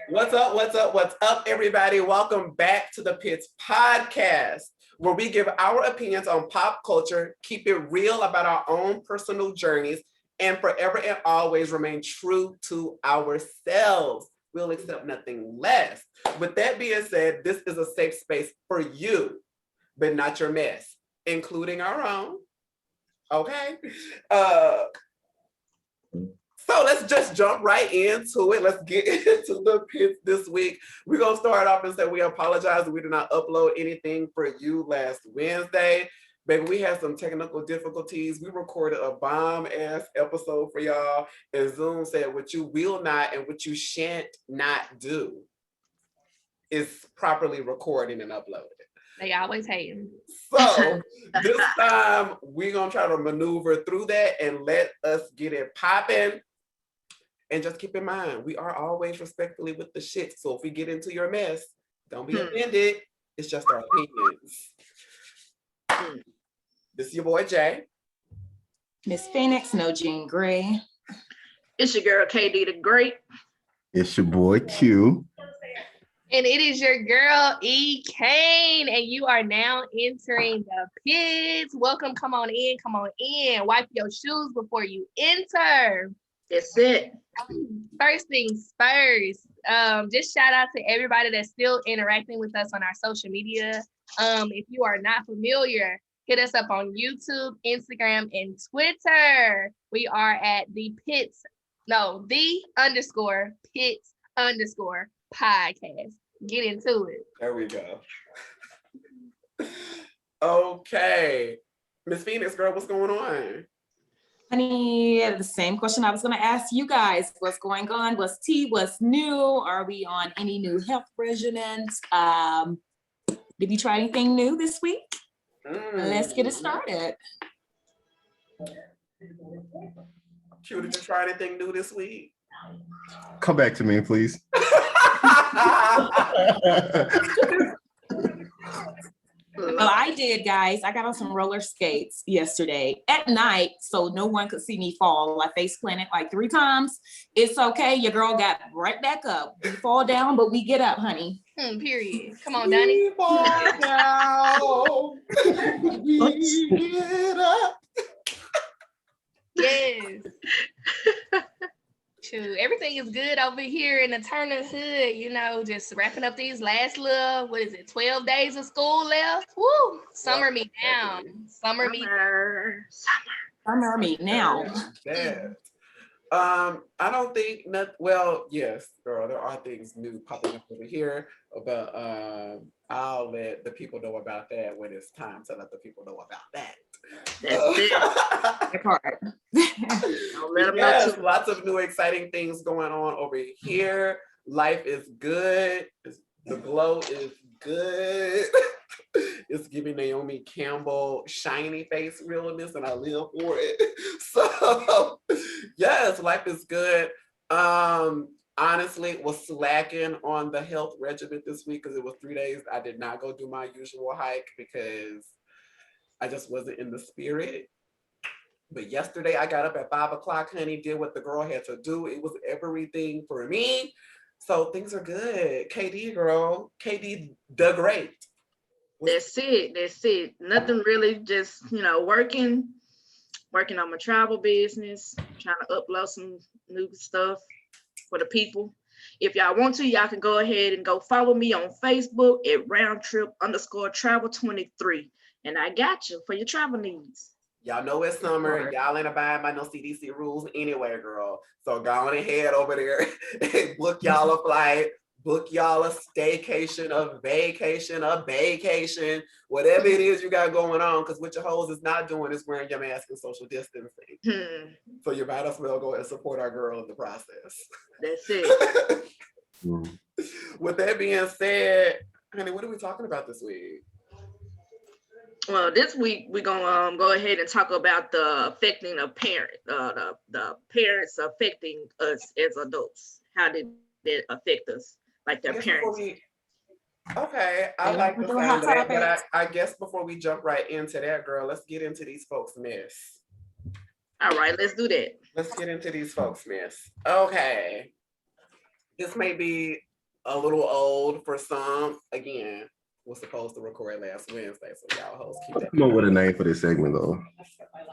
What's up? What's up? What's up, everybody? Welcome back to the Pits Podcast, where we give our opinions on pop culture, keep it real about our own personal journeys, and forever and always remain true to ourselves. We'll accept nothing less. With that being said, this is a safe space for you, but not your mess, including our own. Okay? So let's just jump right into it. Let's get into the pits this week. We're going to start off and say we apologize that we did not upload anything for you last Wednesday. Baby, we had some technical difficulties. We recorded a bomb-ass episode for y'all, and Zoom said what you will not and what you shan't not do is properly recorded and uploaded. They always hate him. So this time, we're going to try to maneuver through that and let us get it popping. And just keep in mind, we are always respectfully with the shit. So if we get into your mess, don't be offended. It's just our opinions. This is your boy, Jay. Miss Phoenix, No Jean Grey. It's your girl, KD the Great. It's your boy, Q. And it is your girl, E. Kane. And you are now entering the pits. Welcome. Come on in. Come on in. Wipe your shoes before you enter. That's it. First things first, just shout out to everybody that's still interacting with us on our social media. If you are not familiar, hit us up on YouTube, Instagram, and Twitter. We are at the _Pits_podcast. Get into it. There we go. Okay. Miss Phoenix, girl, what's going on? Honey, the same question I was going to ask you guys. What's going on? What's tea? What's new? Are we on any new health regimens? Did you try anything new this week? Let's get it started. Q, did you try anything new this week? Come back to me, please. Well, I did, guys. I got on some roller skates yesterday at night, so no one could see me fall. I face planted like 3 times. It's okay. Your girl got right back up. We fall down, but we get up, honey. Period. Come on, Donnie. We fall down. We get up. Yes. Shoot, everything is good over here in the Turner Hood, just wrapping up these last 12 days of school left. Woo! Summer me down. Summer me now. I don't think well, yes, girl, there are things new popping up over here, but I'll let the people know about that when it's time to let the people know about that. That's it. Yes, lots of new exciting things going on over here. Life is good. The glow is good. It's giving Naomi Campbell shiny face realness, and I live for it. So, yes, life is good. Honestly, was slacking on the health regimen this week because it was 3 days. I did not go do my usual hike because I just wasn't in the spirit. But yesterday I got up at 5 o'clock, honey, did what the girl had to do. It was everything for me. So things are good. KD, girl. KD the Great. That's it. Nothing really, just, working on my travel business, trying to upload some new stuff for the people. If y'all want to, y'all can go ahead and go follow me on Facebook at roundtrip_travel23. And I got you for your travel needs. Y'all know it's summer. Y'all ain't abiding by no CDC rules anyway, girl. So go on ahead over there and book y'all a flight, book y'all a staycation, a vacation, a vacation, whatever it is you got going on, because what your hoes is not doing is wearing your mask and social distancing. So you might as well go and support our girl in the process. That's it. With that being said, honey, what are we talking about this week? Well, this week we're gonna go ahead and talk about the affecting of parents, the parents affecting us as adults. How did it affect us, like their parents? Okay, I like the sound of that, but I guess before we jump right into that, girl, let's get into these folks' mess. All right, let's do that. Let's get into these folks' mess. Okay. This may be a little old for some. Again, we're supposed to record last Wednesday, so y'all hosts keep that. Come up with a name for this segment, though.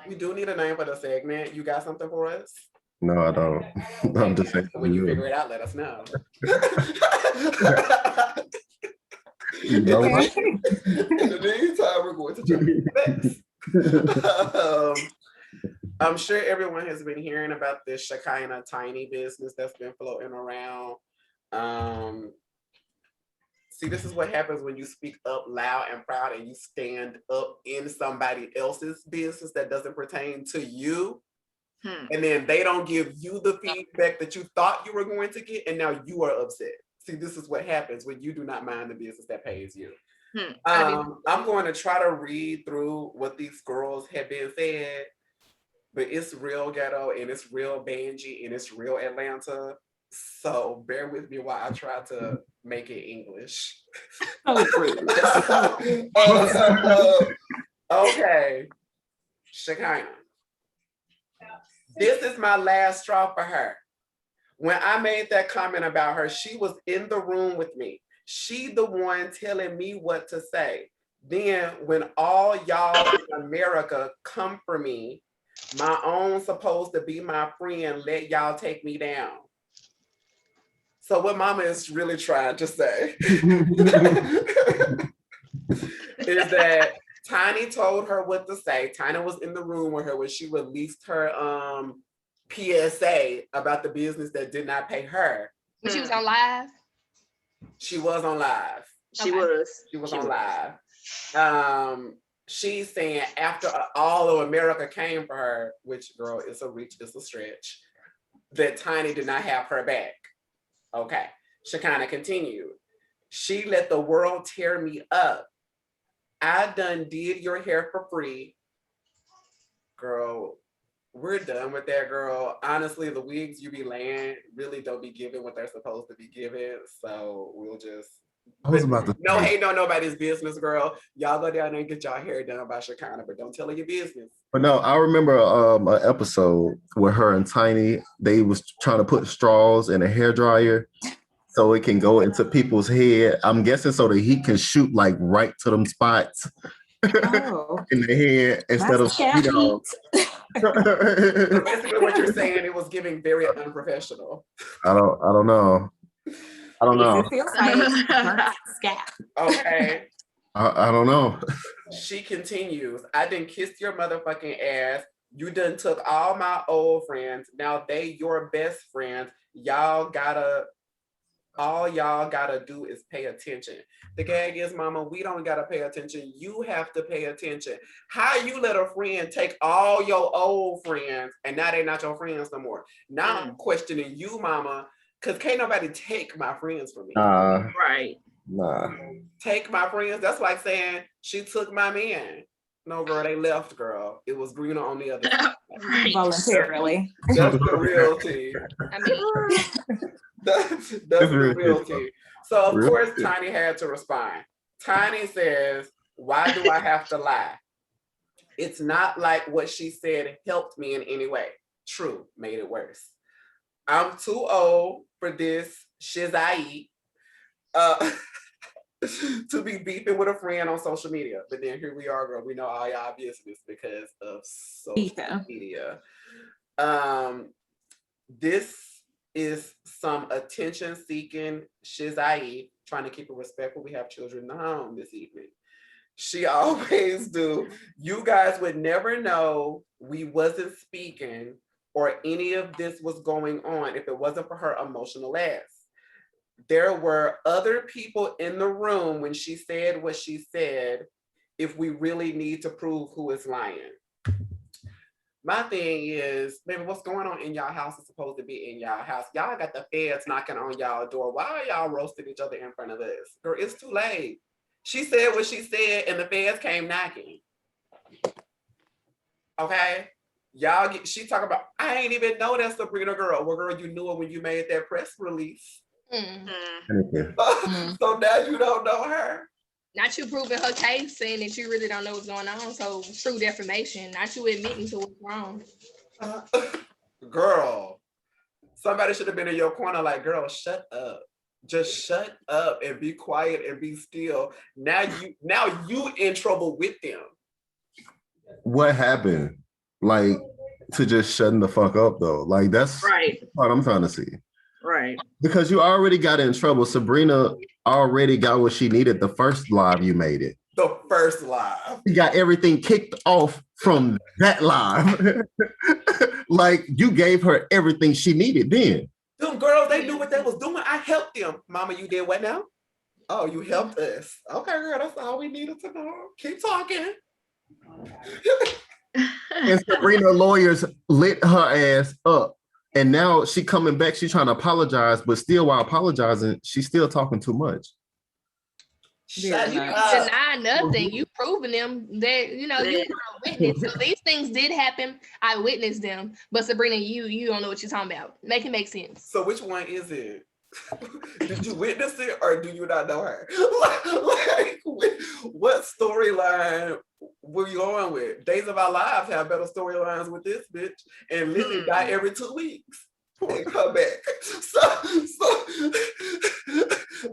We do need a name for the segment. You got something for us? No, I don't. I'm just saying. When you figure it out, let us know. You know what? In the meantime, we're going to jump into next. I'm sure everyone has been hearing about this Shekinah tiny business that's been floating around. See, this is what happens when you speak up loud and proud and you stand up in somebody else's business that doesn't pertain to you. And then they don't give you the feedback that you thought you were going to get, and now you are upset. See, this is what happens when you do not mind the business that pays you. I'm going to try to read through what these girls have been said, but it's real ghetto and it's real Banji and it's real Atlanta. So bear with me while I try to make it English. Okay, Shekinah. This is my last straw for her. When I made that comment about her, she was in the room with me. She the one telling me what to say. Then when all y'all in America come for me, my own supposed to be my friend, let y'all take me down. So what mama is really trying to say is that Tiny told her what to say. Tiny was in the room with her when she released her PSA about the business that did not pay her. When she was on live? She was on live. She was on live. She's saying after all of America came for her, which girl is a reach, it's a stretch, that Tiny did not have her back. Okay, Shekinah continued. She let the world tear me up. I done did your hair for free. Girl, we're done with that, girl. Honestly, the wigs you be laying really don't be giving what they're supposed to be giving. So we'll just... I was about to no hate on nobody's business, girl. Y'all go down there and get y'all hair done by Shekinah, but don't tell her your business. But no, I remember an episode where her and Tiny, they was trying to put straws in a hairdryer so it can go into people's head. I'm guessing so the heat can shoot like right to them spots in the head instead of, you know. So basically what you're saying, it was giving very unprofessional. I don't know. I don't know. It feels like scab. Okay. I don't know. She continues, I done kissed your motherfucking ass. You done took all my old friends. Now they your best friends. All y'all gotta do is pay attention. The gag is, mama, we don't gotta pay attention. You have to pay attention. How you let a friend take all your old friends and now they're not your friends no more? Now I'm questioning you, mama, because can't nobody take my friends from me. Right. Nah. Take my friends. That's like saying she took my man. No, girl, they left, girl. It was greener on the other side. Right. Voluntarily. That's the real tea. I mean, That's the real tea. So of course, Tiny had to respond. Tiny says, why do I have to lie? It's not like what she said helped me in any way. True, made it worse. I'm too old for this shiz I eat to be beefing with a friend on social media. But then here we are, girl. We know all y'all business because of social media. This is some attention-seeking shiz I eat, trying to keep it respectful. We have children in the home this evening. She always do. You guys would never know we wasn't speaking or any of this was going on if it wasn't for her emotional ass. There were other people in the room when she said what she said, if we really need to prove who is lying. My thing is, baby, what's going on in y'all house is supposed to be in y'all house. Y'all got the feds knocking on y'all door. Why are y'all roasting each other in front of us? Girl, it's too late. She said what she said and the feds came knocking. Okay? She talk about, I ain't even know that Sabrina girl. Well, girl, you knew it when you made that press release. So now you don't know her. Not you proving her case, saying that you really don't know what's going on. So true defamation, not you admitting to what's wrong. Girl, Somebody should have been in your corner like, girl, shut up. Just shut up and be quiet and be still. Now you in trouble with them. What happened? Like, to just shutting the fuck up though. Like, that's Right. what I'm trying to see. Right. Because you already got in trouble. Sabrina already got what she needed the first live you made it. The first live. She got everything kicked off from that live. Like, you gave her everything she needed then. Them girls, they knew what they was doing. I helped them. Mama, you did what now? Oh, you helped us. Okay, girl, that's all we needed to know. Keep talking. And Sabrina lawyers lit her ass up. And now she coming back, she's trying to apologize, but still while apologizing, she's still talking too much. Shut You up. deny nothing. You proving them that you were a witness. So these things did happen. I witnessed them. But Sabrina, you don't know what you're talking about. Make it make sense. So which one is it? Did you witness it or do you not know her? Like, what storyline were you going with? Days of Our Lives have better storylines with this bitch, and Lily die every 2 weeks and come back. So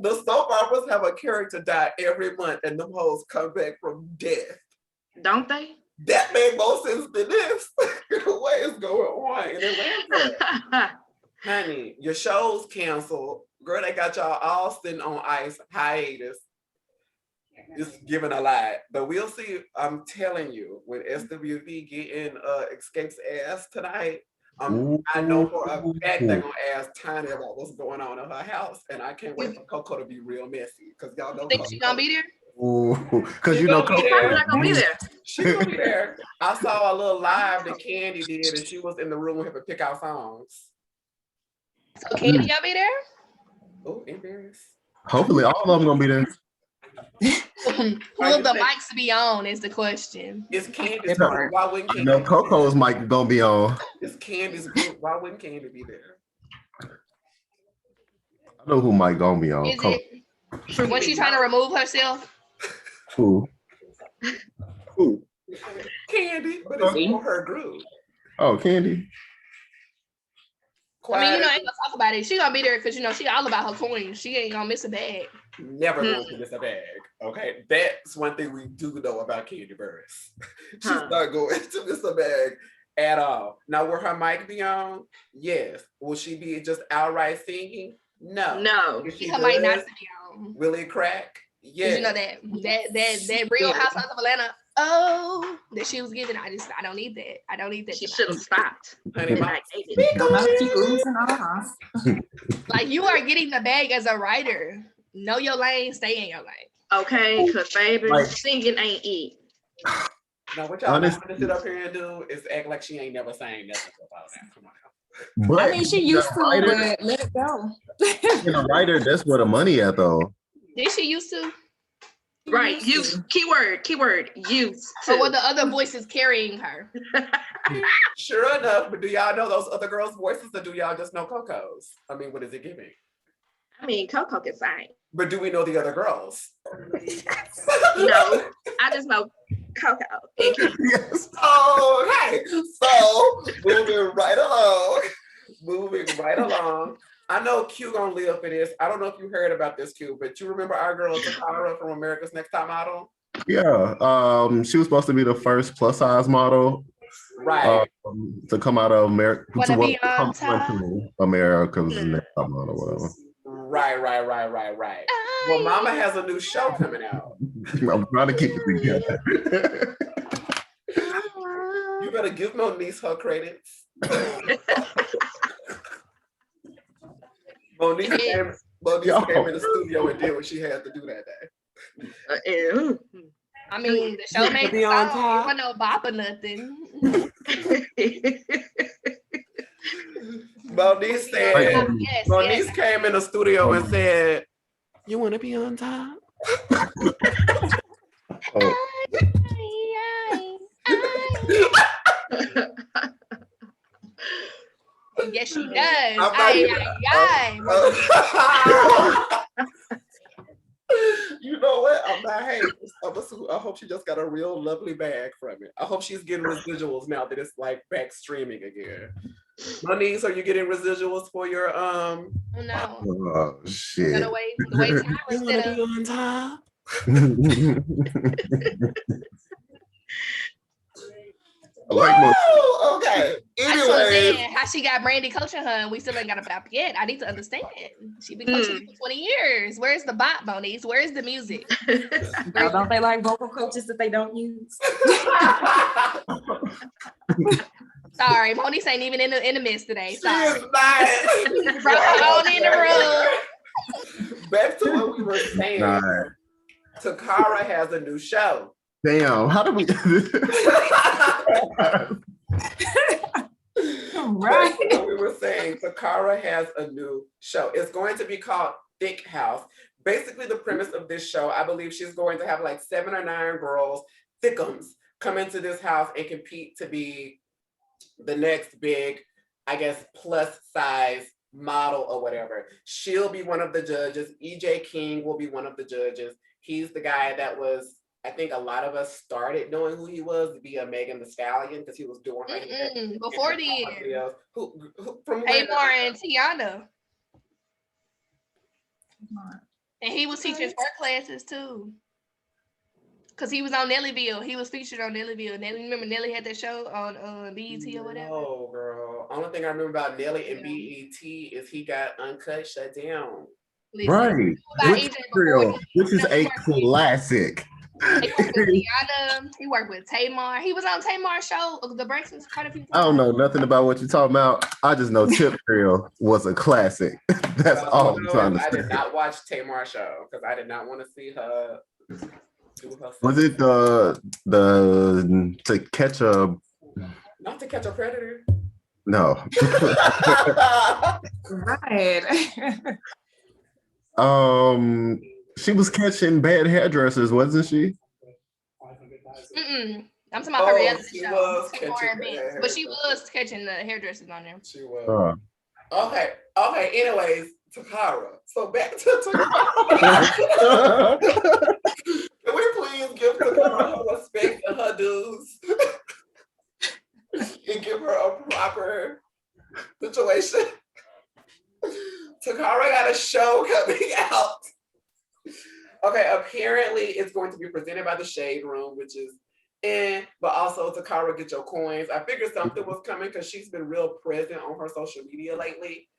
the soap operas have a character die every month, and them hoes come back from death. Don't they? That made more sense than this. What is going on in Atlanta? Honey, your show's canceled. Girl, they got y'all all sitting on ice, hiatus. It's giving a lot. But we'll see. I'm telling you, when SWV getting Escape's ass tonight, I know for a fact they're gonna ask Tiny about what's going on in her house. And I can't wait for Coco to be real messy. Because y'all know Think she gonna be there? Because you know Probably not gonna be there. She's gonna be there. I saw a little live that Candy did, and she was in the room with her to pick out songs. So Candy gonna be there? Oh, embarrassed. hopefully all of them gonna be there. Will the mics be on is the question. It's Candy's group. Why wouldn't You Candy? know Coco's mic gonna be on. It's Candy's group. Why wouldn't Candy be there? I know who mic gonna be on. Is it when she's trying to remove herself? Who? Candy, but it's for her group. Oh, Candy. I mean, ain't gonna talk about it. She gonna be there because she all about her coin. She ain't gonna miss a bag. Never going to miss a bag. Okay, that's one thing we do know about Candy Burris. She's not going to miss a bag at all. Now, will her mic be on? Yes. Will she be just outright singing? No. Her mic not to be on. Will it crack? Yes. You know that Real Housewives of Atlanta. Oh, that she was giving. I don't need that. I don't need that. She should have stopped. Honey, like you are getting the bag as a writer. Know your lane, stay in your lane. Okay, because baby, singing ain't it. Now, what y'all want to sit up here and do is act like she ain't never sang nothing about that. Come on now. But I mean, she used to, but let it go. Being a writer, that's where the money at though. Did she used to? Right, use keyword, use. So were the other voices carrying her? Sure enough, but do y'all know those other girls' voices or do y'all just know Coco's? I mean, what is it giving? I mean, Coco can sing. But do we know the other girls? No, I just know Coco. Yes. Okay, so moving right along. I know Q gonna live for this. I don't know if you heard about this, Q, but you remember our girl Takara from America's Next Top Model? Yeah, she was supposed to be the first plus size model, right? To come out of America, to America's Next Top Model, whatever. Right. Well, Mama has a new show coming out. I'm trying to keep it together. You better give Moniece her credits. Moniece came in the studio and did what she had to do that day. I mean, the show made the song. You want no bop or nothing. Moniece said, Moniece came in the studio and said, "You want to be on top?" Yes, she does. You know what? I'm not hating. I hope she just got a real lovely bag from it. I hope she's getting residuals now that it's like back streaming again. Monique, are you getting residuals for your Oh no. Oh shit. The way time you is wanna set be up. on top? I like most. Woo! Okay. I just Anyway, understand how she got Brandy coaching her and we still ain't got a bop yet. I need to understand. She been coaching for 20 years. Where's the bop, Monique? Where's the music? Now, don't they like vocal coaches that they don't use? Sorry, Monique ain't even in the midst today. she Sorry. is not. Brought her on in the room. Back to what we were saying. Nah. Takara has a new show. Damn, how do we Right. That's what we were saying. Takara has a new show. It's going to be called Thick House. Basically, the premise of this show, I believe she's going to have like 7 or 9 girls, thickums, come into this house and compete to be the next big, I guess, plus size model or whatever. She'll be one of the judges. EJ King will be one of the judges. He's the guy that was, I think a lot of us started knowing who he was via Megan Thee Stallion because he was doing her hair Before in then, videos. Who from Tamar and Tiana. And he was teaching sport classes too. Cause he was on Nellyville. He was featured on Nellyville. Nelly, remember Nelly had that show on BET or whatever? Oh, girl. Only thing I remember about Nelly and BET is he got Uncut shut down. Listen, right? about Which, EJ before which is he a classic. He worked with Tiana. He worked with Tamar. He was on Tamar's show, The Braxtons, quite a few times. I don't know nothing about what you're talking about. I just know Tip Drill was a classic. That's all I'm trying to I say. did not watch Tamar's show because I did not want to see her do her Was it the To Catch a Not To Catch a Predator? No. Right. She was catching bad hairdressers, wasn't she? I'm talking about her reality she show. was Tamar catching and Vince. bad But she was catching the hairdressers on there. She was. Okay. Anyways, Takara. So back to Takara. Can we please give Takara her respect and her dues? And give her a proper situation. Takara got a show coming out. Okay, apparently it's going to be presented by the Shade Room, which is but also Takara Get Your Coins. I figured something was coming because she's been real present on her social media lately,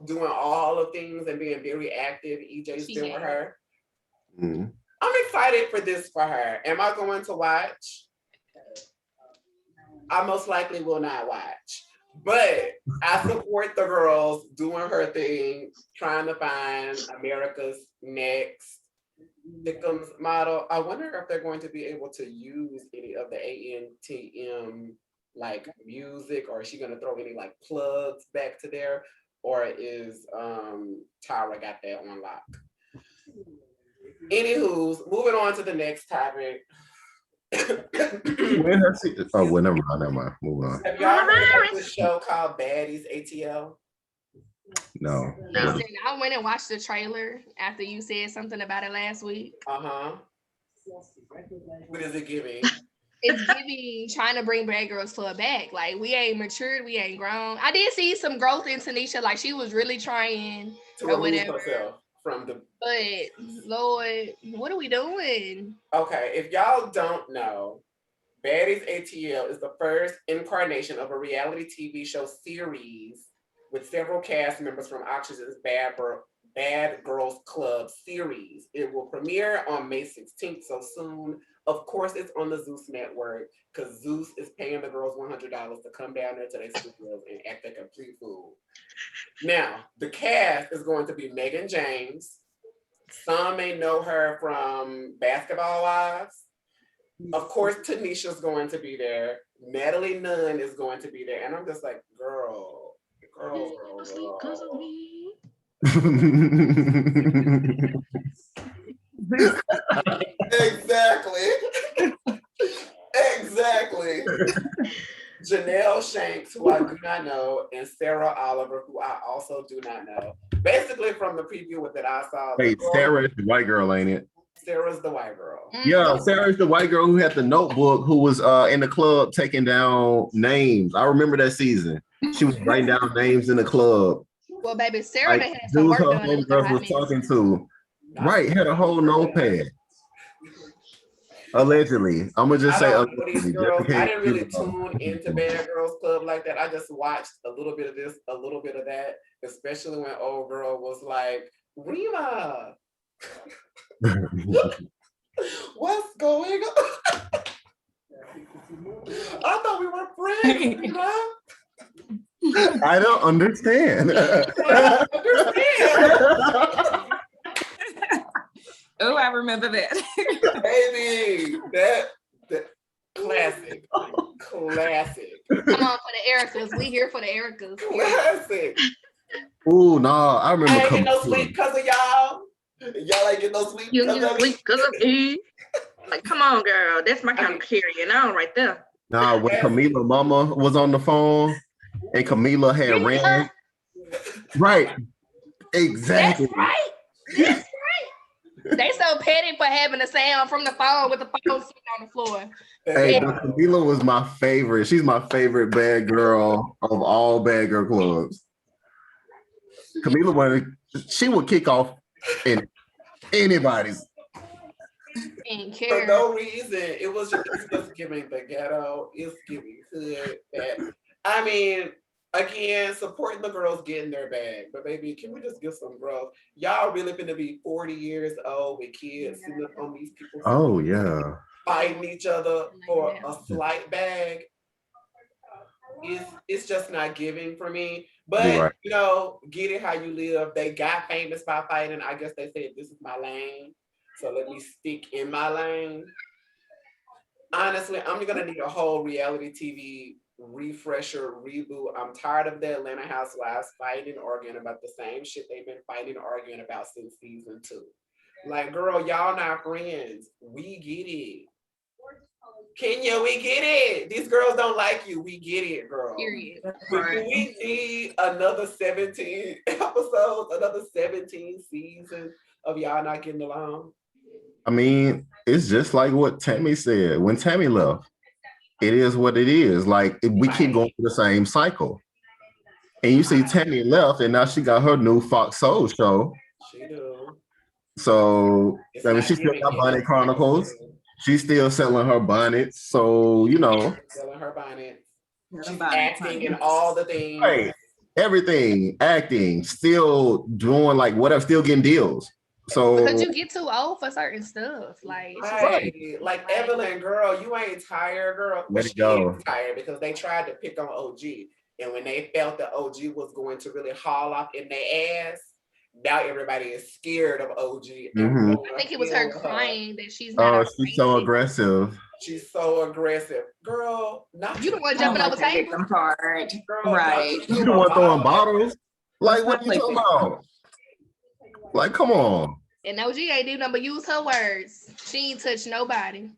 doing all the things and being very active. EJ's been with her. Mm-hmm. I'm excited for this for her. Am I going to watch? I most likely will not watch. But I support the girls doing her thing, trying to find America's next victims model. I wonder if they're going to be able to use any of the ANTM like music, or is she going to throw any like plugs back to there, or is Tyra got that on lock? Anywho's, moving on to the next topic. Well, never mind. Move on. Have y'all heard of this show called Baddies ATL? No. Listen, I went and watched the trailer after you said something about it last week. What is it giving? It's giving trying to bring Bad Girls Club back. Like, we ain't matured, we ain't grown. I did see some growth in Tanisha. Like, she was really trying to or remove whatever. herself from the. But Lord, what are we doing? Okay, if y'all don't know, Baddies ATL is the first incarnation of a reality TV show series with several cast members from Oxygen's Bad Girls Club series. It will premiere on May 16th, so soon. Of course, it's on the Zeus network because Zeus is paying the girls $100 to come down there to their studios and act a complete fool. Now, the cast is going to be Megan James. Some may know her from Basketball Wives. Of course, Tanisha's going to be there. Natalie Nunn is going to be there. And I'm just like, girl. Exactly. Janelle Shanks, who I do not know, and Sarah Oliver, who I also do not know. Basically, from the preview that I saw. Wait, Sarah is the white girl, ain't it? Sarah's the white girl. Yeah, Sarah's the white girl who had the notebook, who was in the club taking down names. I remember that season. She was writing down names in the club. Well, baby, Sarah Like done had some dudes work her done with her homegirls hot was mess. talking to. Right, had a whole notepad. Allegedly. I'm gonna just I say don't know these allegedly. girls. I didn't really Just in case tune into you Bad Girls Club like that. I just watched a little bit of this, a little bit of that, especially when old girl was like, Rima, know. what's going on? I thought we were friends, Rima. I don't understand. I don't understand. Oh, I remember that. Baby, that classic. Classic. Come on for the Ericas. We here for the Ericas. Classic. Ooh, no, I I remember ain't getting no coming. sleep because of y'all. Y'all ain't getting no sleep You because get of sleep me. because of me. Like, come on, girl. That's my kind of carrying on right there. Nah, when Camila mama was on the phone and Camila had ran. Right. Exactly. That's right. That's right. They so petty for having a sound from the phone with the phone sitting on the floor. Hey, Yeah. but Camila was my favorite. She's my favorite bad girl of all bad girl clubs. Camila she would kick off in anybody's. Didn't For care. no reason. It's just giving the ghetto. It's giving hood. I mean, again, supporting the girls getting their bag. But baby, can we just give some growth? Y'all really finna be 40 years old with kids sitting up on these people's Oh yeah. fighting each other for a slight bag. It's just not giving for me. But Right. you know, get it how you live. They got famous by fighting. I guess they said this is my lane. So let me stick in my lane. Honestly, I'm gonna need a whole reality TV refresher, reboot. I'm tired of the Atlanta Housewives fighting, arguing about the same shit they've been fighting, arguing about since season 2. Like, girl, y'all not friends. We get it. Kenya, we get it. These girls don't like you. We get it, girl. Period. But do we need another 17 episodes, another 17 seasons of y'all not getting along? I mean, it's just like what Tammy said when Tammy left. It is what it is. Like we keep going through the same cycle. And you see Tammy left, and now she got her new Fox Soul show. She do. So It's I mean, not she still giving got it. Bonnet Chronicles. She's still selling her bonnets. So you know, Selling her bonnets. She's Bonnets, acting honey. in all the things. right? Everything, acting, still doing like whatever, still getting deals. So Because you get too old for certain stuff. Like, it's just Right. Like Evelyn, girl, you ain't tired, girl. Well, Let it she go. is tired because they tried to pick on OG. And when they felt that OG was going to really haul off in their ass, now everybody is scared of OG. Mhm. I think it was her crying that she's not. Oh, she's so aggressive. She's so aggressive. Girl, not You the one jumping over tables. Victim card. Girl, Right. not You the one throwing bottles? Like, Let's what not are you play talking about? Like, come on. And OG ain't do nothing but use her words. She ain't touch nobody.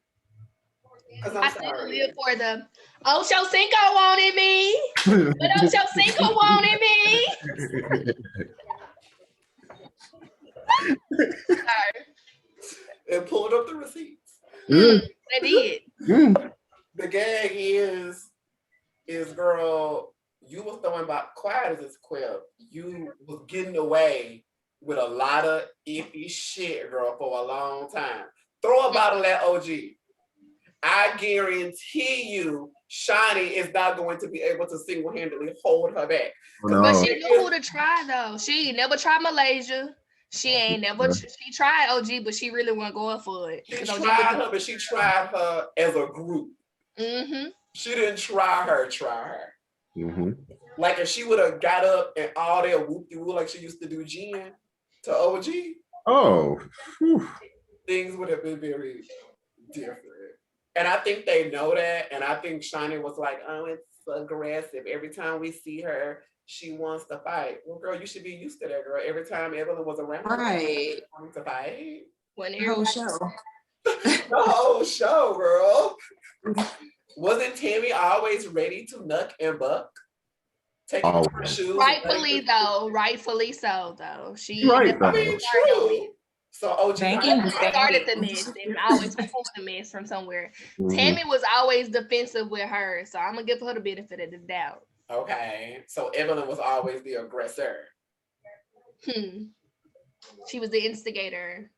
I still live for the Ocho Cinco wanted me. But Ocho Cinco wanted me. And pulled up the receipts. Mm, They did. mm. The gag is girl, you was throwing about quiet as it's quip. You was getting away with a lot of iffy shit, girl, for a long time. Throw a bottle at OG. I guarantee you, Shani is not going to be able to single-handedly hold her back. No. But she knew who to try though. She ain't never tried Malaysia. She ain't never. She tried OG, but she really wasn't going for it. She tried her, but she tried her as a group. Mm-hmm. She didn't try her. Mm-hmm. Like if she would have got up and all that whoop-de-woo like she used to do Jen to OG, Oh. Whew. things would have been very different. And I think they know that. And I think Shani was like, oh, it's aggressive. Every time we see her, she wants to fight. Well, girl, you should be used to that, girl. Every time Evelyn was around, Right. she wanted to fight. When The whole show. The whole show, girl. Wasn't Tammy always ready to knuck and buck? Taking off her shoes. Rightfully so, though. She Right, I mean, true. So OG started the mess and always pulled the mess from somewhere. Mhm. Tammy was always defensive with her, so I'm gonna give her the benefit of the doubt. Okay, so Evelyn was always the aggressor. She was the instigator.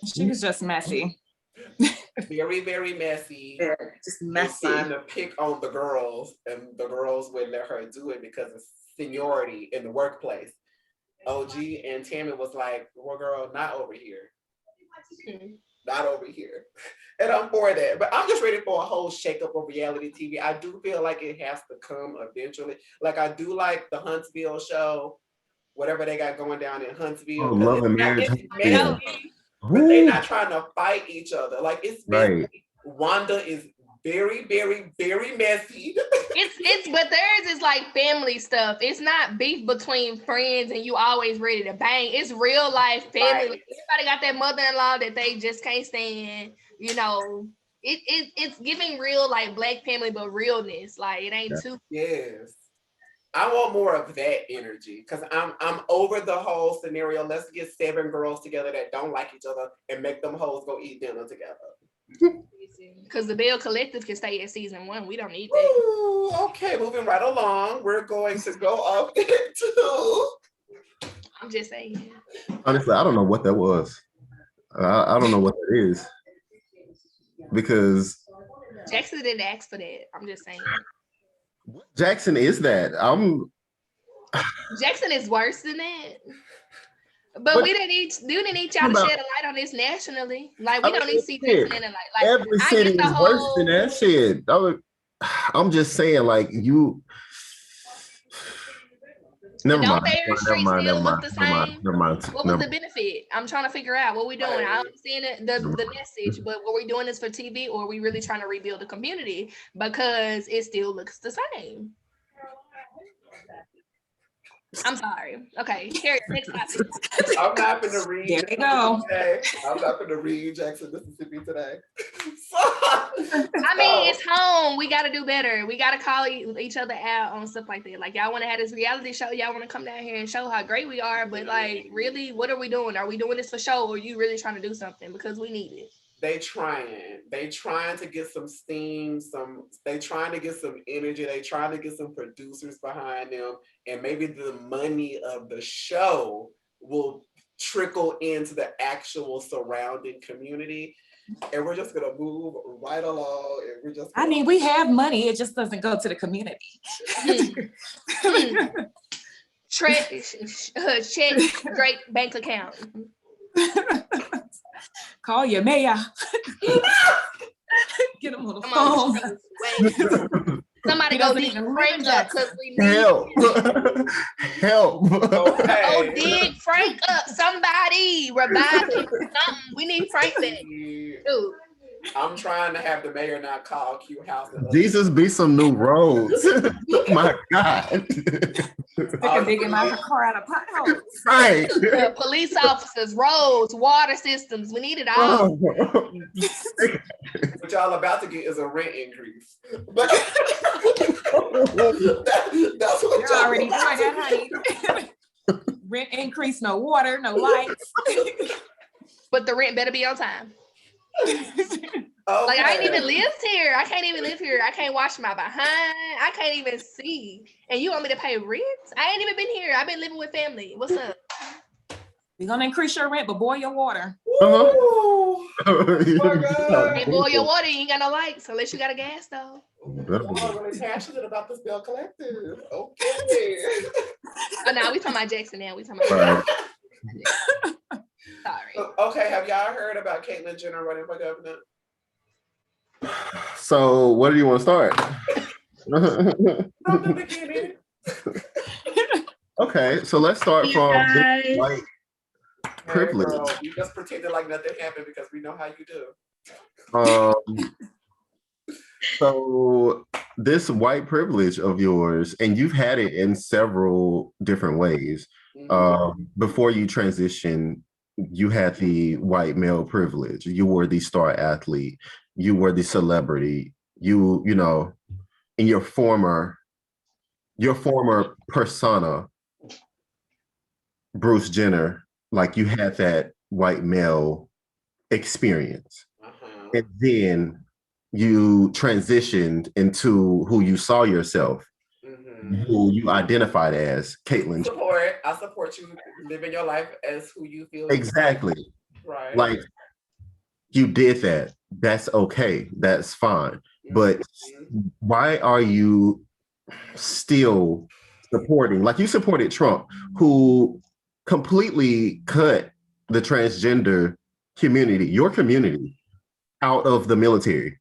She was just messy. Very, very messy. Yeah, just And messy. trying to pick on the girls, and the girls wouldn't let her do it because of seniority in the workplace. OG and Tammy was like, well, girl, not over here. Not over here. And I'm for that. But I'm just ready for a whole shakeup of reality TV. I do feel like it has to come eventually. Like, I do like the Huntsville show, whatever they got going down in Huntsville. Oh, Love and Marriage. It's Yeah. messy, but they're not trying to fight each other. Like, it's messy. Right. Wanda is very, very, very messy. But theirs is like family stuff. It's not beef between friends and you always ready to bang. It's real life family. Right. Like, everybody got that mother-in-law that they just can't stand. You know, it's giving real like black family, but realness. Like it ain't too. Yes. I want more of that energy because I'm over the whole scenario. Let's get 7 girls together that don't like each other and make them hoes go eat dinner together. Because the Bell Collective can stay at season 1. We don't need that. Ooh, okay, moving right along. We're going to go off into. I'm just saying. Honestly, I don't know what that was. I don't know what that is. Because Jackson didn't ask for that. I'm just saying. what Jackson is that? Jackson is worse than that. But we didn't need y'all to shed a light on this nationally. Like we don't need to see Jackson in it. Like every city is worse than that shit. I'm just saying, like you. Never mind. Never mind. What was the benefit? I'm trying to figure out what we're doing. I understand the message, but what we're doing is for TV, or are we really trying to rebuild the community? Because it still looks the same. I'm sorry. Okay, Carrie, next topic. I'm not going to read. There we go. Today. I'm not going to read Jackson, Mississippi today. I mean, it's home. We got to do better. We got to call each other out on stuff like that. Like, y'all want to have this reality show. Y'all want to come down here and show how great we are. But, like, really, what are we doing? Are we doing this for show, or are you really trying to do something? Because we need it. They trying to get some steam, they trying to get some energy, they trying to get some producers behind them, and maybe the money of the show will trickle into the actual surrounding community. And we're just gonna move right along, and we're just we have money, it just doesn't go to the community. Check Drake bank account. Call your mayor. Get him on the phone. Somebody go dig Frank up because we need help. Okay. Oh, dig Frank up. Somebody revive him. We need Frank back. Dude. I'm trying to have the mayor not call Q House. Jesus be some new roads. My God. Digging my car out of potholes. Right. Police officers, roads, water systems. We need it all. What y'all about to get is a rent increase. But that's what You're already doing that, honey. Rent increase, no water, no lights. But the rent better be on time. Okay. Like I ain't even lived here. I can't even live here. I can't wash my behind. I can't even see. And you want me to pay rent? I ain't even been here. I've been living with family. What's up? We're gonna increase your rent, but boil your water. Oh my God. Hey, boil your water. You ain't got no lights unless you got a gas stove. I'm really passionate about this Bell Collective. Okay. Oh no, we talking about Jackson now. We talking about Sorry. Okay, have y'all heard about Caitlyn Jenner running for governor? So where do you want to start? From the beginning. Okay, so let's start from white privilege. Hey, girl, you just pretended like nothing happened because we know how you do. So this white privilege of yours, and you've had it in several different ways. Before you transitioned, you had the white male privilege. You were the star athlete. You were the celebrity. You know, in your former persona, Bruce Jenner, like you had that white male experience. And then you transitioned into who you saw yourself who you identified as, Caitlyn. I support you living your life as who you feel. Exactly. Right. Like, you did that. That's okay. That's fine. But why are you still supporting? Like, you supported Trump, who completely cut the transgender community, your community, out of the military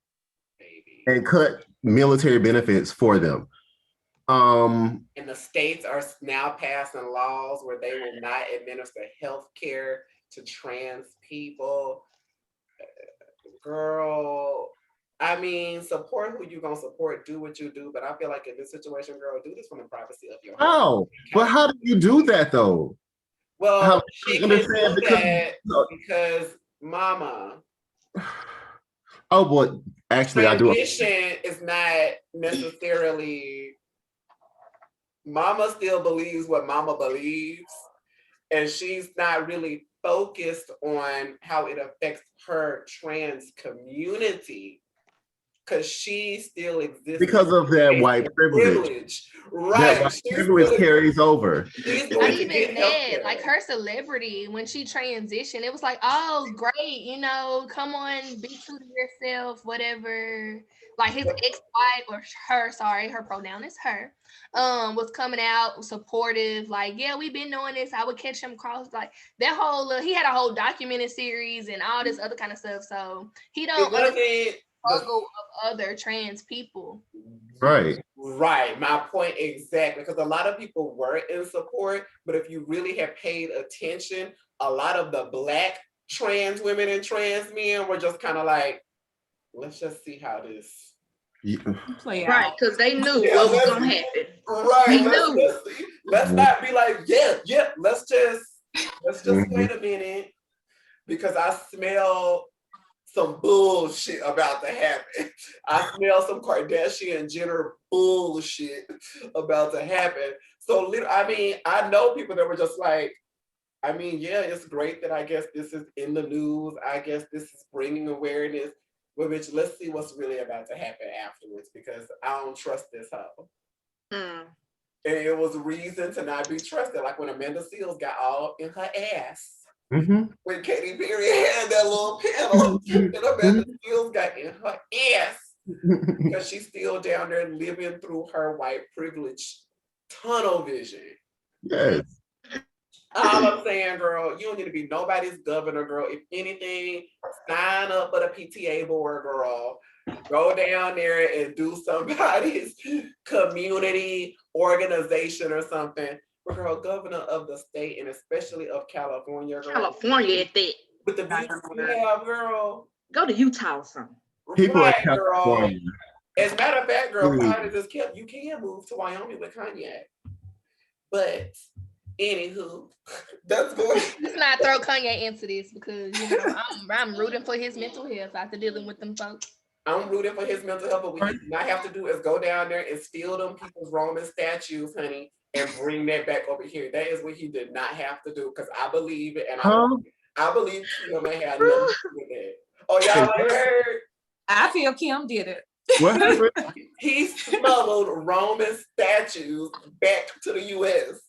and cut military benefits for them. And the states are now passing laws where they will not administer health care to trans people. Girl, I mean, support who you're gonna support, do what you do, but I feel like in this situation, girl, do this from the privacy of your home. Oh, but how do you do that though? Well, she can do that because mama. Oh, boy, actually, I do. Transition is not necessarily. Mama still believes what mama believes, and she's not really focused on how it affects her trans community because she still exists because of that white privilege. Right. That white privilege carries over. Not even that, like her celebrity, when she transitioned, it was like, oh, great, you know, come on, be true to yourself, whatever. Like his ex-wife, or her pronoun is her, was coming out supportive, like, yeah, we've been doing this. I would catch him across, like that whole he had a whole documented series and all this other kind of stuff. So he don't understand the struggle of other trans people. Right. My point exactly, because a lot of people were in support, but if you really have paid attention, a lot of the Black trans women and trans men were just kind of like, let's just see how this play out. Right, because they knew what was gonna happen. Right. Let's not be like, let's just wait a minute, because I smell some bullshit about to happen. I smell some Kardashian Jenner bullshit about to happen. So, I mean, I know people that were just like, I mean, yeah, it's great that I guess this is in the news. I guess this is bringing awareness. But bitch, let's see what's really about to happen afterwards, because I don't trust this hoe. And it was reason to not be trusted. Like when Amanda Seales got all in her ass. When Katy Perry had that little panel, and Amanda Seales got in her ass because she's still down there living through her white privilege tunnel vision. Yes. All I'm saying, girl, you don't need to be nobody's governor, girl. If anything, sign up for the PTA board, girl. Go down there and do somebody's community organization or something. But girl, governor of the state, and especially of California, girl. California at that. With the views you have, girl. Go to Utah or something. People right, in California. Girl. As a matter of fact, girl, prior to this, you can move to Wyoming with Kanye. But anywho, that's good. Let's not throw Kanye into this, because you know I'm rooting for his mental health after dealing with them folks. I'm rooting for his mental health, but what you not have to do is go down there and steal them people's Roman statues, honey, and bring that back over here. That is what he did not have to do, because I believe it, and I believe Kim had nothing to do with that. Oh, y'all heard? I feel Kim did it. What happened? He smuggled Roman statues back to the U.S.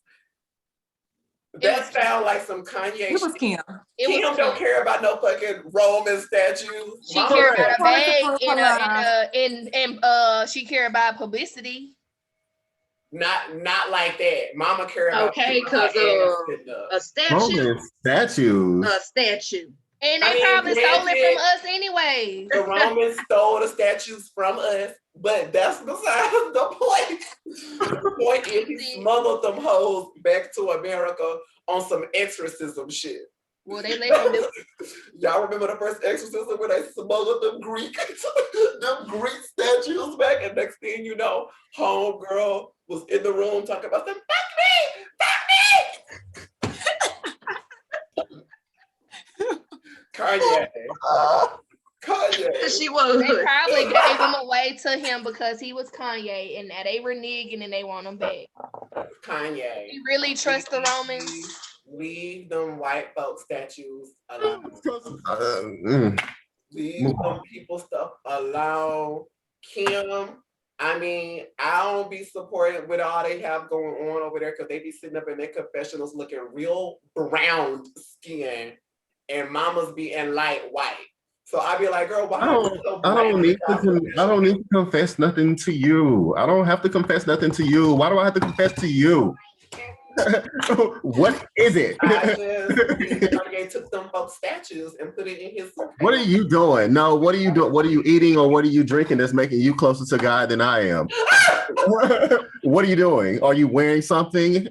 That sounds like some Kanye. It was Kim. Kim don't care about no fucking Roman statues. She care about a bag and she care about publicity. Not like that. Mama care about because a statue. Roman statues. A statue. And they probably stole it from us anyway. The Romans stole the statues from us, but that's besides the point. The point is he smuggled them hoes back to America on some exorcism shit. Well, they let him do it. Y'all remember the first exorcism where they smuggled them Greek statues back, and next thing you know, homegirl was in the room talking about them, fuck me! Kanye. She was. They probably gave him away to him because he was Kanye, and now they reneging and they want him back. Kanye. You really trust the Romans? Leave them white folk statues alone. Leave them people stuff alone. Kim, I mean, I don't be supported with all they have going on over there because they be sitting up in their confessionals looking real brown skin and mamas be in light white. So I be like, girl, why I are you don't, so I black? don't need I don't need to confess nothing to you. I don't have to confess nothing to you. Why do I have to confess to you? What is it? I just believe that Kanye took them folks statues and put it in his suitcase. What are you doing? No, what are you doing? What are you eating or what are you drinking that's making you closer to God than I am? What are you doing? Are you wearing something?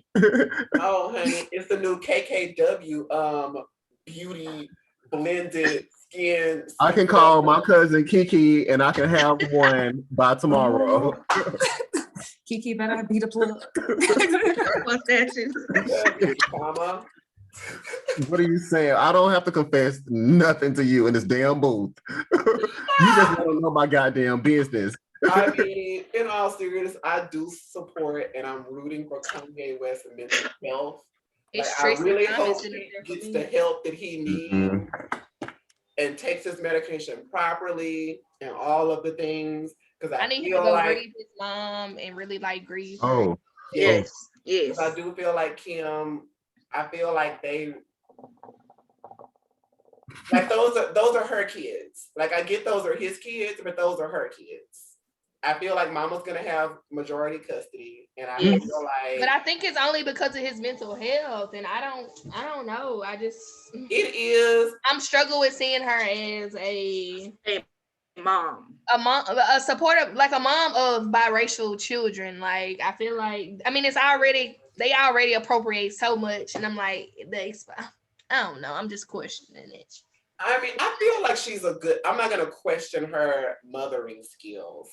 Oh, honey, it's the new KKW beauty blended skin. I can call my cousin Kiki and I can have one by tomorrow. Kiki better be the plug. What's that? Shit? Mama. What are you saying? I don't have to confess nothing to you in this damn booth. You just want to know my goddamn business. I mean, in all seriousness, I do support and I'm rooting for Kanye West's mental health. Like, It's I Tracy really Thomas hope in he there for gets me. the help that he needs Mhm. and takes his medication properly and all of the things. Because I I need him to feel go like, grieve his mom and really like grieve her. Oh, Yes, yes. because I do feel like Kim, I feel like they, like those are her kids. Like I get those are his kids, but those are her kids. I feel like mama's gonna have majority custody, and I Yes. feel like But I think it's only because of his mental health, and I don't know. it is. I'm struggling with seeing her as a Mom. mom, a supportive, like a mom of biracial children. Like I feel like, I mean, they already appropriate so much, and I'm like, I don't know. I'm just questioning it. I mean, I feel like she's a good. I'm not gonna question her mothering skills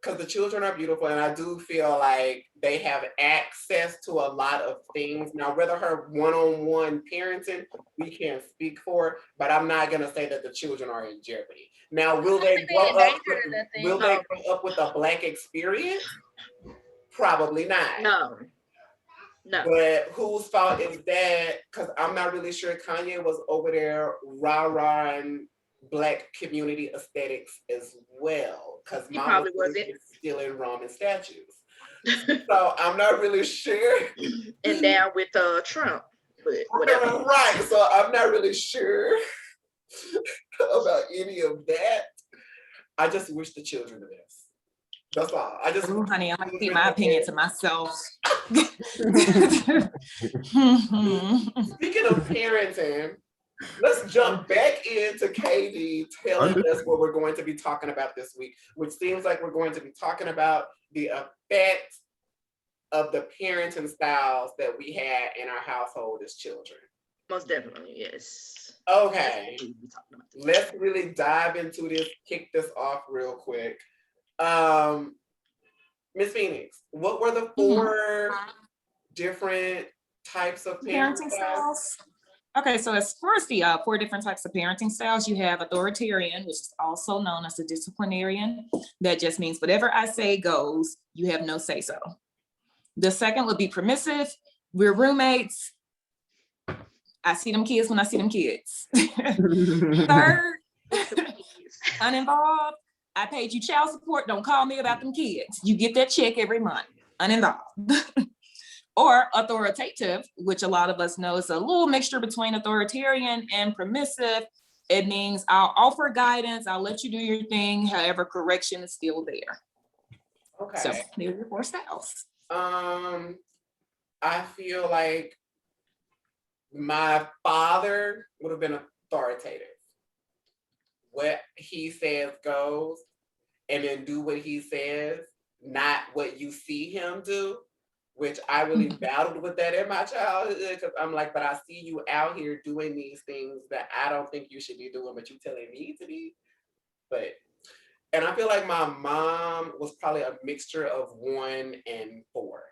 because the children are beautiful, and I do feel like they have access to a lot of things. Now, whether her one-on-one parenting, we can't speak for, but I'm not gonna say that the children are in jeopardy. Now, will they grow in up? danger or nothing. Will they grow up with a Black experience? Probably not. No. But whose fault is that? Because I'm not really sure Kanye was over there rah-rahing Black community aesthetics as well. Because He Mama probably wasn't. is still in Roman statues. So I'm not really sure. And down with Trump, but whatever. Right. So I'm not really sure about any of that. I just wish the children the best. That's all. I just Ooh, honey, I'm gonna keep my opinion to myself. Speaking of parenting, let's jump back into KD telling us what we're going to be talking about this week, which seems like we're going to be talking about the effect of the parenting styles that we had in our household as children. Most definitely, yes. Okay, let's really dive into this, kick this off real quick. Miss Phoenix, what were the 4 different types of parenting styles? Okay, so as far as the 4 different types of parenting styles, you have authoritarian, which is also known as a disciplinarian. That just means whatever I say goes, you have no say so. The second would be permissive. We're roommates. I see them kids when I see them kids. Third, uninvolved. I paid you child support. Don't call me about them kids. You get that check every month. Uninvolved. Or authoritative, which a lot of us know is a little mixture between authoritarian and permissive. It means I'll offer guidance. I'll let you do your thing. However, correction is still there. Okay. So there are your 4 styles. I feel like my father would have been authoritative. What he says goes, and then do what he says, not what you see him do, which I really battled with that in my childhood because I'm like, but I see you out here doing these things that I don't think you should be doing, but you telling me to be. And I feel like my mom was probably a mixture of 1 and 4.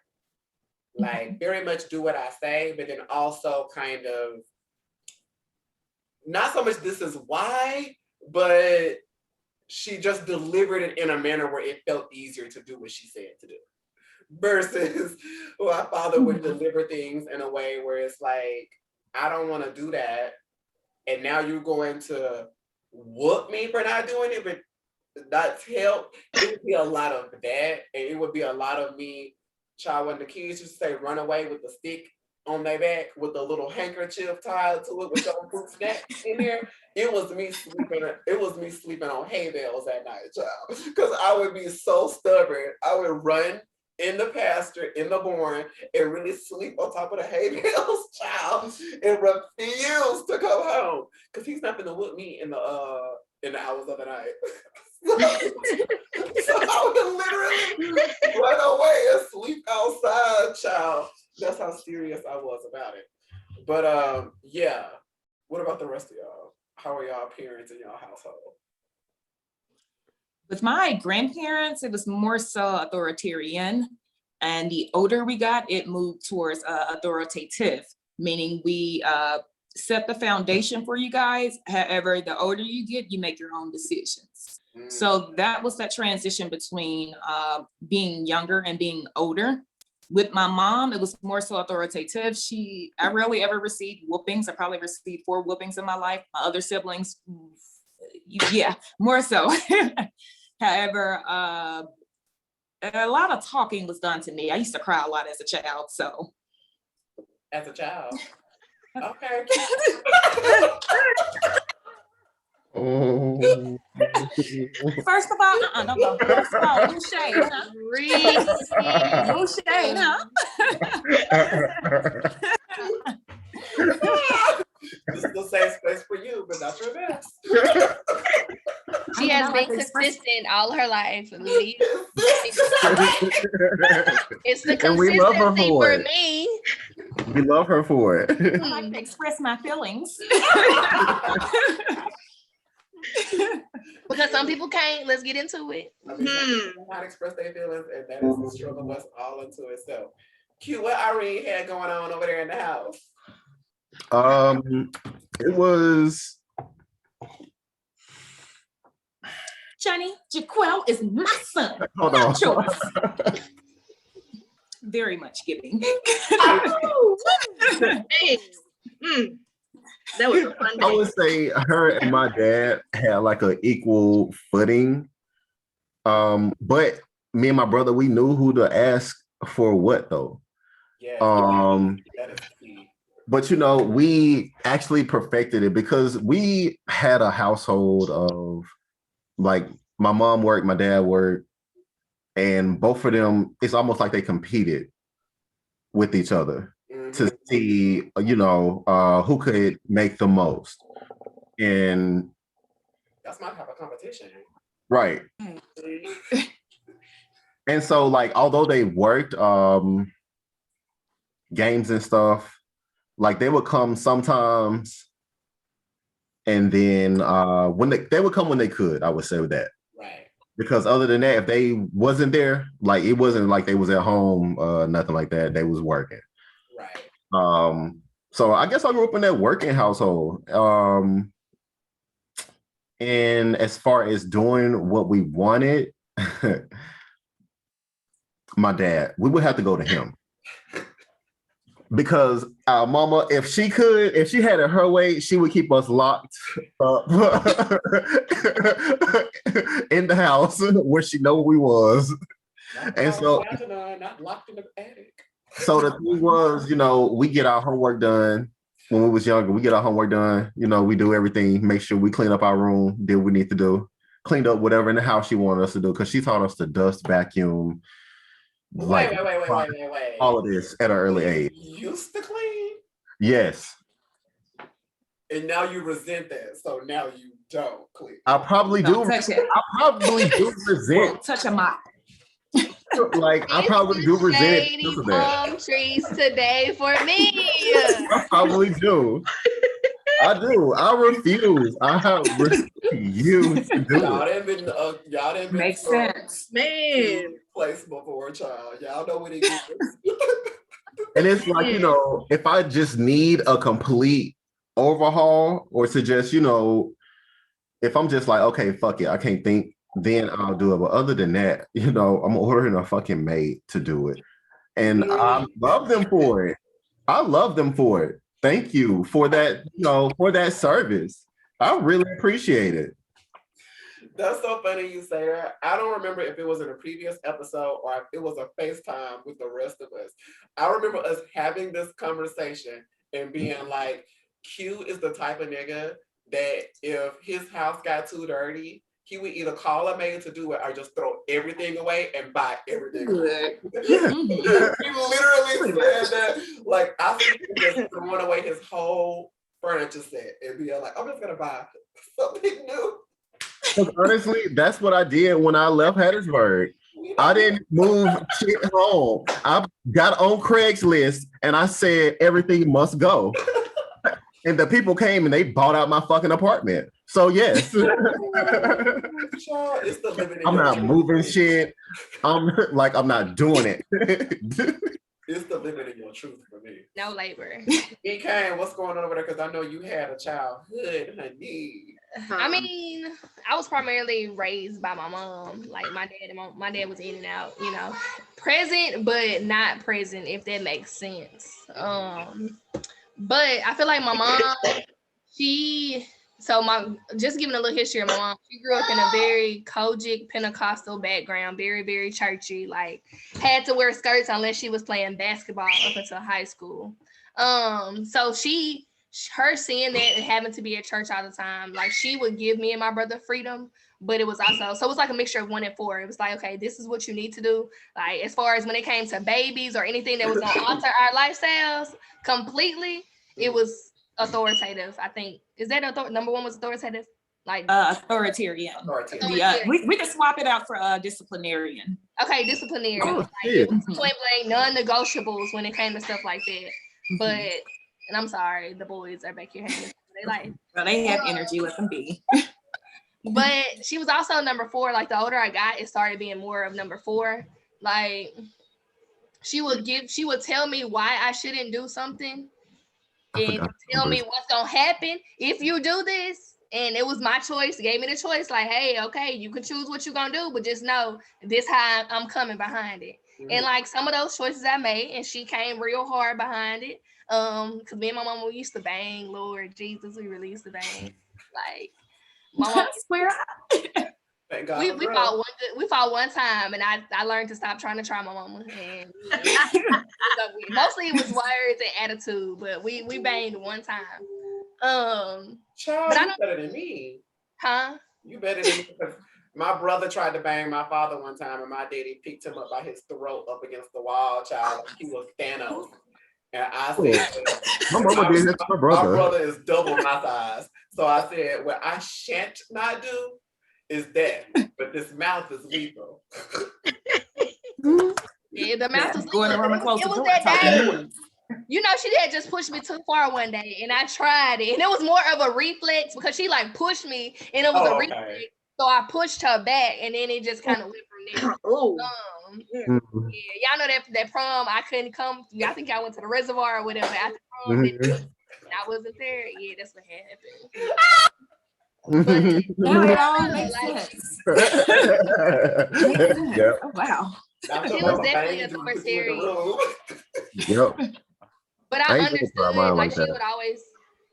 Like very much do what I say, but then also kind of not so much this is why, but she just delivered it in a manner where it felt easier to do what she said to do. Versus my father would deliver things in a way where it's like, I don't want to do that. And now you're going to whoop me for not doing it, but not help. It would be a lot of that, and it would be a lot of me. Child, when the kids used to say run away with the stick on their back with a little handkerchief tied to it with some fruit snacks in there. It was me sleeping. It was me sleeping on hay bales at night, child. Because I would be so stubborn. I would run in the pasture, in the barn, and really sleep on top of the hay bales, child, and refuse to come home. Because he's not gonna whip me in the hours of the night. So I would literally run away and sleep outside, child. That's how serious I was about it. But yeah. What about the rest of y'all? How are y'all parents in y'all household? With my grandparents, it was more so authoritarian. And the older we got, it moved towards authoritative, meaning we set the foundation for you guys. However, the older you get, you make your own decisions. So that was that transition between being younger and being older. With my mom, it was more so authoritative. I rarely ever received whoopings. I probably received 4 whoopings in my life. My other siblings, yeah, more so. However, a lot of talking was done to me. I used to cry a lot as a child, so. As a child? Okay. Oh. First of all, no. First of all, no shade, huh? No shade, huh? This is the safe space for you, but not your best. She has been consistent all her life. It's the And we love her consistency for for it. me. We love her for it. I like to express my feelings. Because some people can't. Let's get into it. I mean, some people not express their feelings, and that is the struggle of us all into itself. Q, what Irene had going on over there in the house? It was Johnny, Jaquel is my son. hold on. Not yours. Very much giving. That was a fun I day. would say her and my dad had like an equal footing. But me and my brother, we knew who to ask for what though. Yeah, that is key. But you know, we actually perfected it because we had a household of like my mom worked, my dad worked, and both of them, it's almost like they competed with each other to see, you know, who could make the most. And that's my type of competition. right. And so like, although they worked games and stuff, like they would come sometimes, and then when they would come when they could, I would say with that. Right. Because other than that, if they wasn't there, like it wasn't like they was at home, nothing like that. They was working. Right. So I guess I grew up in that working household. And as far as doing what we wanted, my dad, we would have to go to him. Because our mama, if she had it her way, she would keep us locked up in the house where she know we was. And so, not locked in the attic. So the thing was, you know, we get our homework done when we was younger. We get our homework done, you know, we do everything, make sure we clean up our room, did what we need to do, cleaned up whatever in the house she wanted us to do, because she taught us to dust, vacuum, Wait. all of this at an early age. You used to clean? Yes. And now you resent that, so now you don't clean. I probably do. Touch it. I probably do resent. Touch a mop. Like I probably do resent shady palm trees today for me. I probably do. I do. I refuse. I refuse to do Y'all it. didn't been Makes sense. Man. place before, child. Y'all know what it is. And it's like, you know, if I just need a complete overhaul or to just, you know, if I'm just like, okay, fuck it, I can't think, then I'll do it. But other than that, you know, I'm ordering a fucking maid to do it. And I love them for it. I love them for it. Thank you for that, you know, for that service. I really appreciate it. That's so funny you say that. I don't remember if it was in a previous episode or if it was a FaceTime with the rest of us. I remember us having this conversation and being like, Q is the type of nigga that if his house got too dirty, he would either call a maid to do it or just throw everything away and buy everything. Good. He literally said that. Like, I think he just throwing away his whole furniture set and being like, I'm just gonna buy something new. Honestly, that's what I did when I left Hattiesburg. I didn't move shit home. I got on Craigslist and I said everything must go. And the people came and they bought out my fucking apartment. So yes. It's the living in I'm your not truth. moving shit. I'm not doing it. It's the living in your truth for me. No labor. Kane, what's going on over there? Because I know you had a childhood, honey. I mean, I was primarily raised by my mom. Like my dad was in and out, you know, present but not present, if that makes sense. But I feel like my mom, just giving a little history of my mom, she grew up in a very Kojic Pentecostal background, very, very churchy, like had to wear skirts unless she was playing basketball up until high school. So her seeing that and having to be at church all the time, like she would give me and my brother freedom, but it was also, so it was like a mixture of 1 and 4. It was like, okay, this is what you need to do. Like as far as when it came to babies or anything that was gonna alter our lifestyles completely, it was authoritative. I think, is that number 1 was authoritative? Like authoritarian. Yeah, we can swap it out for disciplinarian. Okay, disciplinarian. Oh, like, it was point blank, non-negotiables when it came to stuff like that. But and I'm sorry, the boys are back here having they like. Well, they have energy, let them be. But she was also number 4. Like the older I got, it started being more of number 4. Like she would tell me why I shouldn't do something and tell me what's gonna happen if you do this. And it was my choice, gave me the choice, like, hey, okay, you can choose what you're gonna do, but just know this how I'm coming behind it. And like some of those choices I made, and she came real hard behind it. Because me and my mom, we used to bang, Lord Jesus, we really used to bang. Like my mom swear. we fought one time, and I learned to stop trying to try my mama. And mostly it was words and attitude, but we banged one time. Child, but you better than me. Huh? You better than me, because my brother tried to bang my father one time, and my daddy picked him up by his throat up against the wall, child. He was Thanos. And I said, my brother is double my size. So I said, what I shan't not do is that, but this mouth is lethal. Yeah, the mouth was going around the close. It was that day. You know, she had just pushed me too far one day, and I tried it, and it was more of a reflex because she like pushed me, and it was a reflex. So I pushed her back, and then it just kind of went from there. Yeah, y'all know that prom I couldn't come. I think I went to the reservoir or whatever after prom. And I wasn't there. Yeah, that's what happened. But now it all makes sense. Yep. Oh, wow. It was definitely authoritarian. Yep. But I understood, like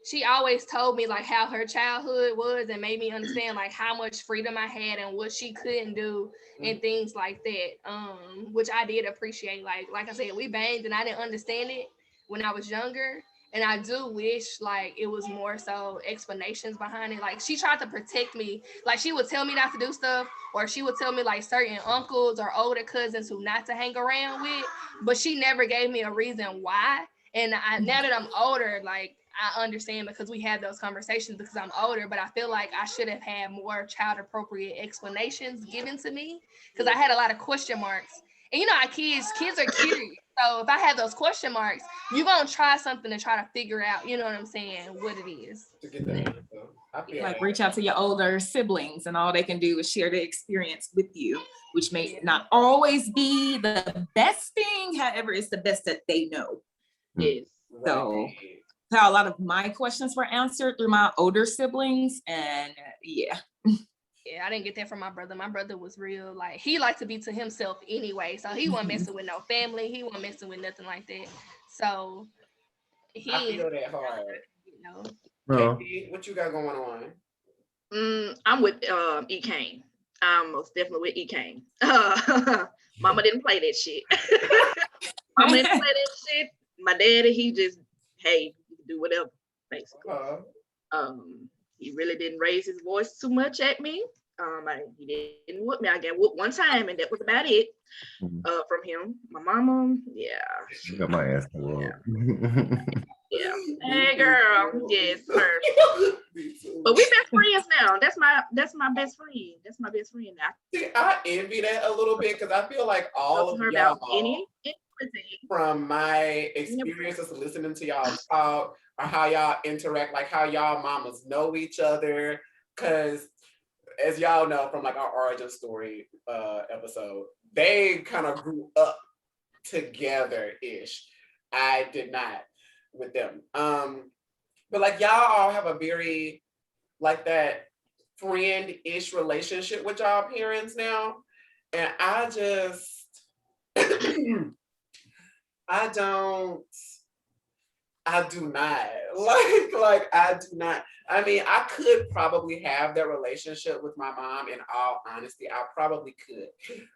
she always told me like how her childhood was and made me understand like how much freedom I had and what she couldn't do and things like that. Which I did appreciate. Like I said, we banged and I didn't understand it when I was younger. And I do wish like it was more so explanations behind it. Like she tried to protect me. Like she would tell me not to do stuff, or she would tell me like certain uncles or older cousins who not to hang around with, but she never gave me a reason why. And now that I'm older, like I understand because we had those conversations because I'm older, but I feel like I should have had more child appropriate explanations given to me because I had a lot of question marks. And you know, our kids are curious. So if I have those question marks, you're going to try something to try to figure out, you know what I'm saying, what it is. Like reach out to your older siblings and all they can do is share their experience with you, which may not always be the best thing. However, it's the best that they know. Yes. So how a lot of my questions were answered through my older siblings, and yeah, I didn't get that from my brother. My brother was real, like he liked to be to himself anyway, so he wasn't messing with no family, he wasn't messing with nothing like that. So I feel that hard. You know. KP, what you got going on? I'm with E. Kane. I'm most definitely with E. Kane. Mama didn't play that shit. Mama didn't play that shit. My daddy, he just, hey, you can do whatever, basically. He really didn't raise his voice too much at me. He didn't whoop me. I got whooped one time, and that was about it. From him. My mama, yeah. You got my ass in the world. Yeah. Hey girl. Yes, her. But we best friends now. That's my best friend. That's my best friend now. See, I envy that a little bit because I feel like all of y'all, from my experiences listening to y'all talk or how y'all interact, like how y'all mamas know each other. Because as y'all know from like our origin story episode, they kind of grew up together-ish. I did not with them. But like y'all all have a very like that friend-ish relationship with y'all parents now. And I just I do not like I do not. I mean, I could probably have that relationship with my mom in all honesty. I probably could.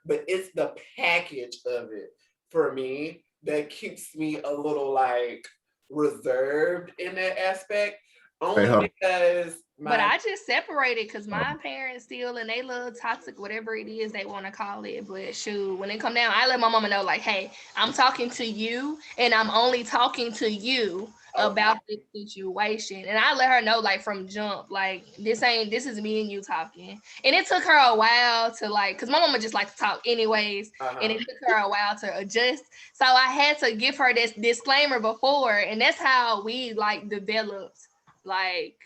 But it's the package of it for me that keeps me a little like reserved in that aspect. Only because but I just separated because my parents still and they love toxic, whatever it is they want to call it. But shoot, when it come down, I let my mama know, like, hey, I'm talking to you and I'm only talking to you about this situation. And I let her know, like, from jump, like, this is me and you talking. And it took her a while to like, because my mama just like to talk anyways. And it took her a while to adjust. So I had to give her this disclaimer before. And that's how we like developed like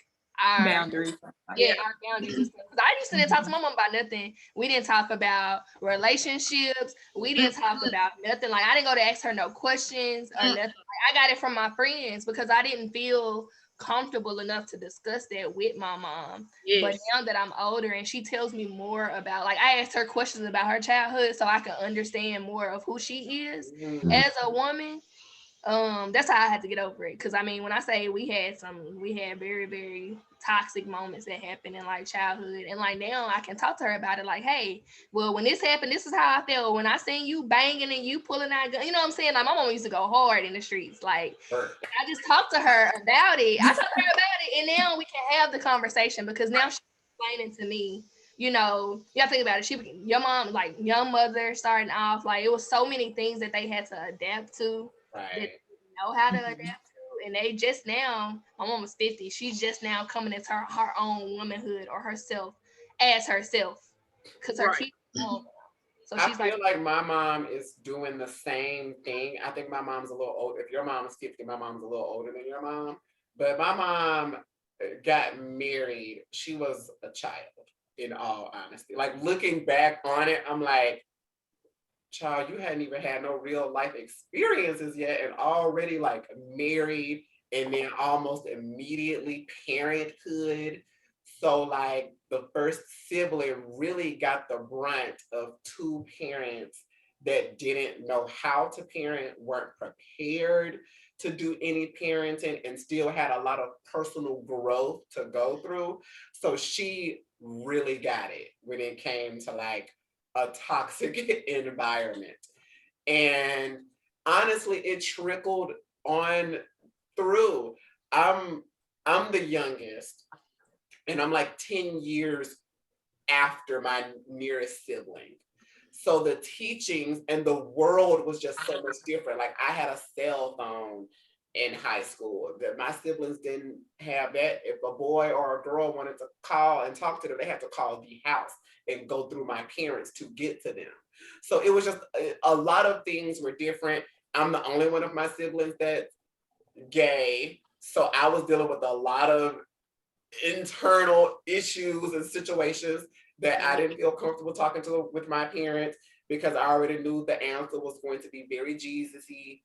our boundaries. our boundaries and stuff. Because I used to didn't talk to my mom about nothing. We didn't talk about relationships. We didn't talk about nothing. Like I didn't go to ask her no questions or nothing. Like, I got it from my friends because I didn't feel comfortable enough to discuss that with my mom. Yes. But now that I'm older and she tells me more about, like I asked her questions about her childhood so I can understand more of who she is as a woman. That's how I had to get over it. Cause I mean, when I say we had very, very toxic moments that happened in like childhood. And like now I can talk to her about it like, hey, well, when this happened, this is how I felt. When I seen you banging and you pulling out gun, you know what I'm saying? Like my mom used to go hard in the streets. Like I just talked to her about it. I talked to her about it and now we can have the conversation because now she's explaining to me, you know, you gotta think about it. Your mom, like young mother starting off, like it was so many things that they had to adapt to. That they know how to adapt to, and they just now, my mom was 50, she's just now coming into her own womanhood or herself as herself because her kids know. So I feel like my mom is doing the same thing. I think my mom's a little old. If your mom's 50, my mom's a little older than your mom. But my mom got married. She was a child, in all honesty. Like looking back on it, I'm like, child, you hadn't even had no real life experiences yet and already like married and then almost immediately parenthood. So like the first sibling really got the brunt of two parents that didn't know how to parent, weren't prepared to do any parenting and still had a lot of personal growth to go through. So she really got it when it came to like a toxic environment. And honestly, it trickled on through. I'm the youngest, and I'm like 10 years after my nearest sibling. So the teachings and the world was just so much different. Like I had a cell phone in high school that my siblings didn't have that. If a boy or a girl wanted to call and talk to them, they had to call the house and go through my parents to get to them. So it was just a lot of things were different. I'm the only one of my siblings that's gay. So I was dealing with a lot of internal issues and situations that I didn't feel comfortable talking to with my parents because I already knew the answer was going to be very Jesus-y,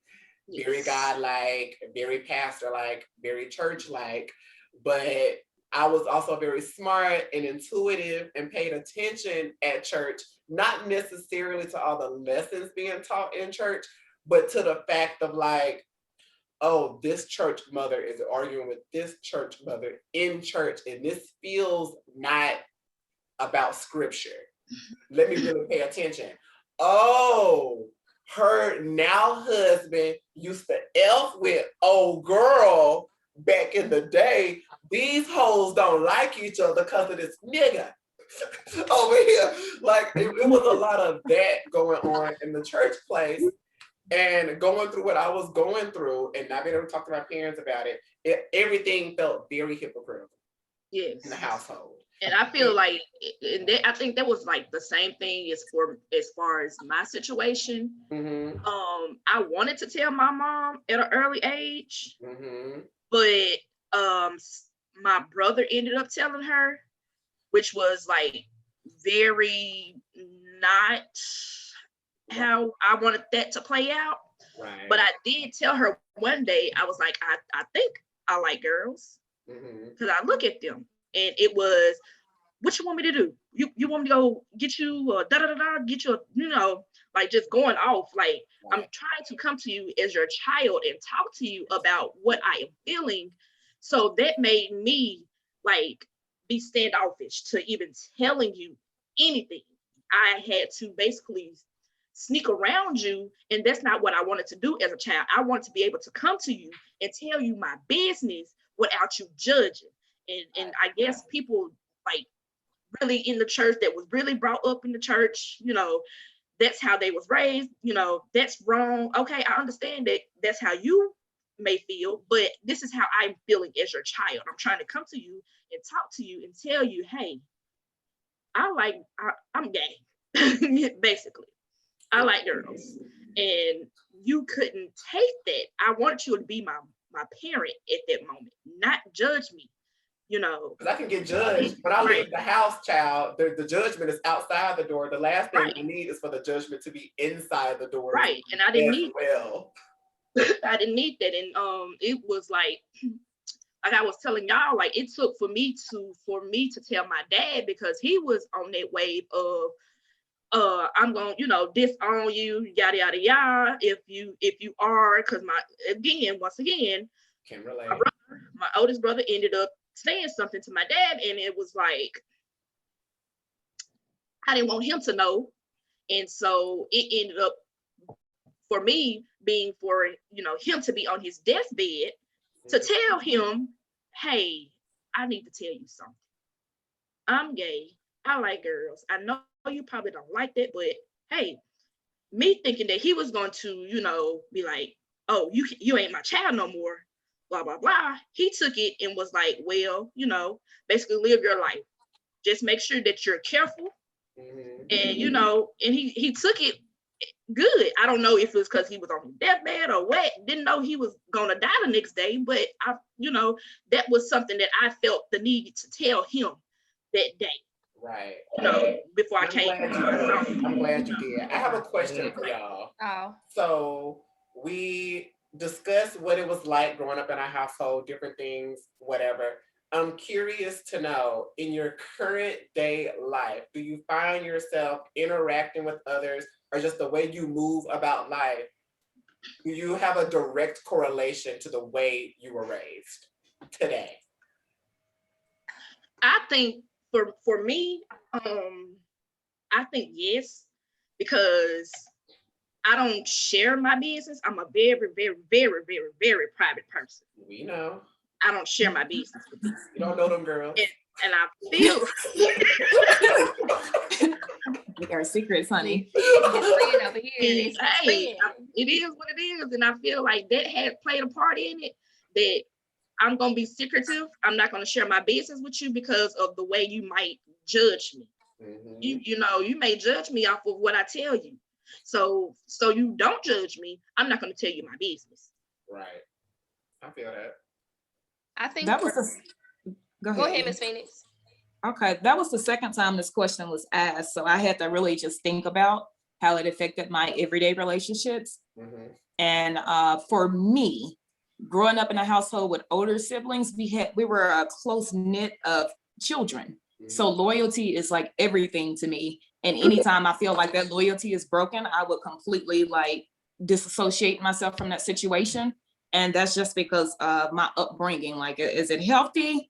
very God-like, very pastor-like, very church-like. But I was also very smart and intuitive and paid attention at church, not necessarily to all the lessons being taught in church, but to the fact of like, oh, this church mother is arguing with this church mother in church, and this feels not about scripture. Let me really pay attention. Oh, her now husband used to F with old girl back in the day. These hoes don't like each other because of this nigga over here. Like it was a lot of that going on in the church place. And going through what I was going through and not being able to talk to my parents about it, everything felt very hypocritical Yes. in the household. And I feel like, I think that was like the same thing as far as my situation. Mm-hmm. I wanted to tell my mom at an early age, Mm-hmm. but my brother ended up telling her, which was like very not how I wanted that to play out. Right. But I did tell her one day, I was like, I think I like girls because I look at them. And it was, what you want me to do? You want me to go get you get you like just going off. Like, right. I'm trying to come to you as your child and talk to you about what I am feeling. So that made me like be standoffish to even telling you anything. I had to basically sneak around you, and that's not what I wanted to do as a child. I wanted to be able to come to you and tell you my business without you judging. And I guess people like really in the church that was really brought up in the church, that's how they was raised, that's wrong. Okay, I understand that that's how you may feel, but this is how I'm feeling as your child. I'm trying to come to you and talk to you and tell you, hey, I'm gay, basically. I like girls. And you couldn't take that. I wanted you to be my parent at that moment, not judge me. Because I can get judged, but I leave the house, child. The judgment is outside the door. The last thing you need is for the judgment to be inside the door. Right, and I didn't need I didn't need that, and it was like I was telling y'all, like it took for me to tell my dad, because he was on that wave of I'm gonna disown you, yada yada yada. If you are, because once again, can relate. My oldest brother ended up saying something to my dad, and it was like I didn't want him to know, and so it ended up for me being for him to be on his deathbed to tell him, hey, I need to tell you something. I'm gay. I like girls. I know you probably don't like that, but hey, me thinking that he was going to be like, oh, you ain't my child no more, blah, blah, blah. He took it and was like, well, basically live your life. Just make sure that you're careful. And, and he took it good. I don't know if it was because he was on his deathbed or what. Didn't know he was going to die the next day. But, that was something that I felt the need to tell him that day. Right. Before I came. I'm glad you did. I have a question for y'all. Oh. So we discussed what it was like growing up in our household, different things, whatever. I'm curious to know, in your current day life, do you find yourself interacting with others, or just the way you move about life? Do you have a direct correlation to the way you were raised today? I think for me, I think yes, because I don't share my business. I'm a very, very, very, very, very private person. We know. I don't share my business with people. You don't know them girls. And I feel we are secrets, honey. Over here. It is what it is. And I feel like that has played a part in it, that I'm going to be secretive. I'm not going to share my business with you because of the way you might judge me. You may judge me off of what I tell you. So you don't judge me. I'm not going to tell you my business. Right. I feel that. I think that was go ahead, Ms. Phoenix. Okay, that was the second time this question was asked, so I had to really just think about how it affected my everyday relationships. And for me, growing up in a household with older siblings, we were a close knit of children. So loyalty is like everything to me. And anytime I feel like that loyalty is broken, I would completely like disassociate myself from that situation. And that's just because of my upbringing. Like, is it healthy?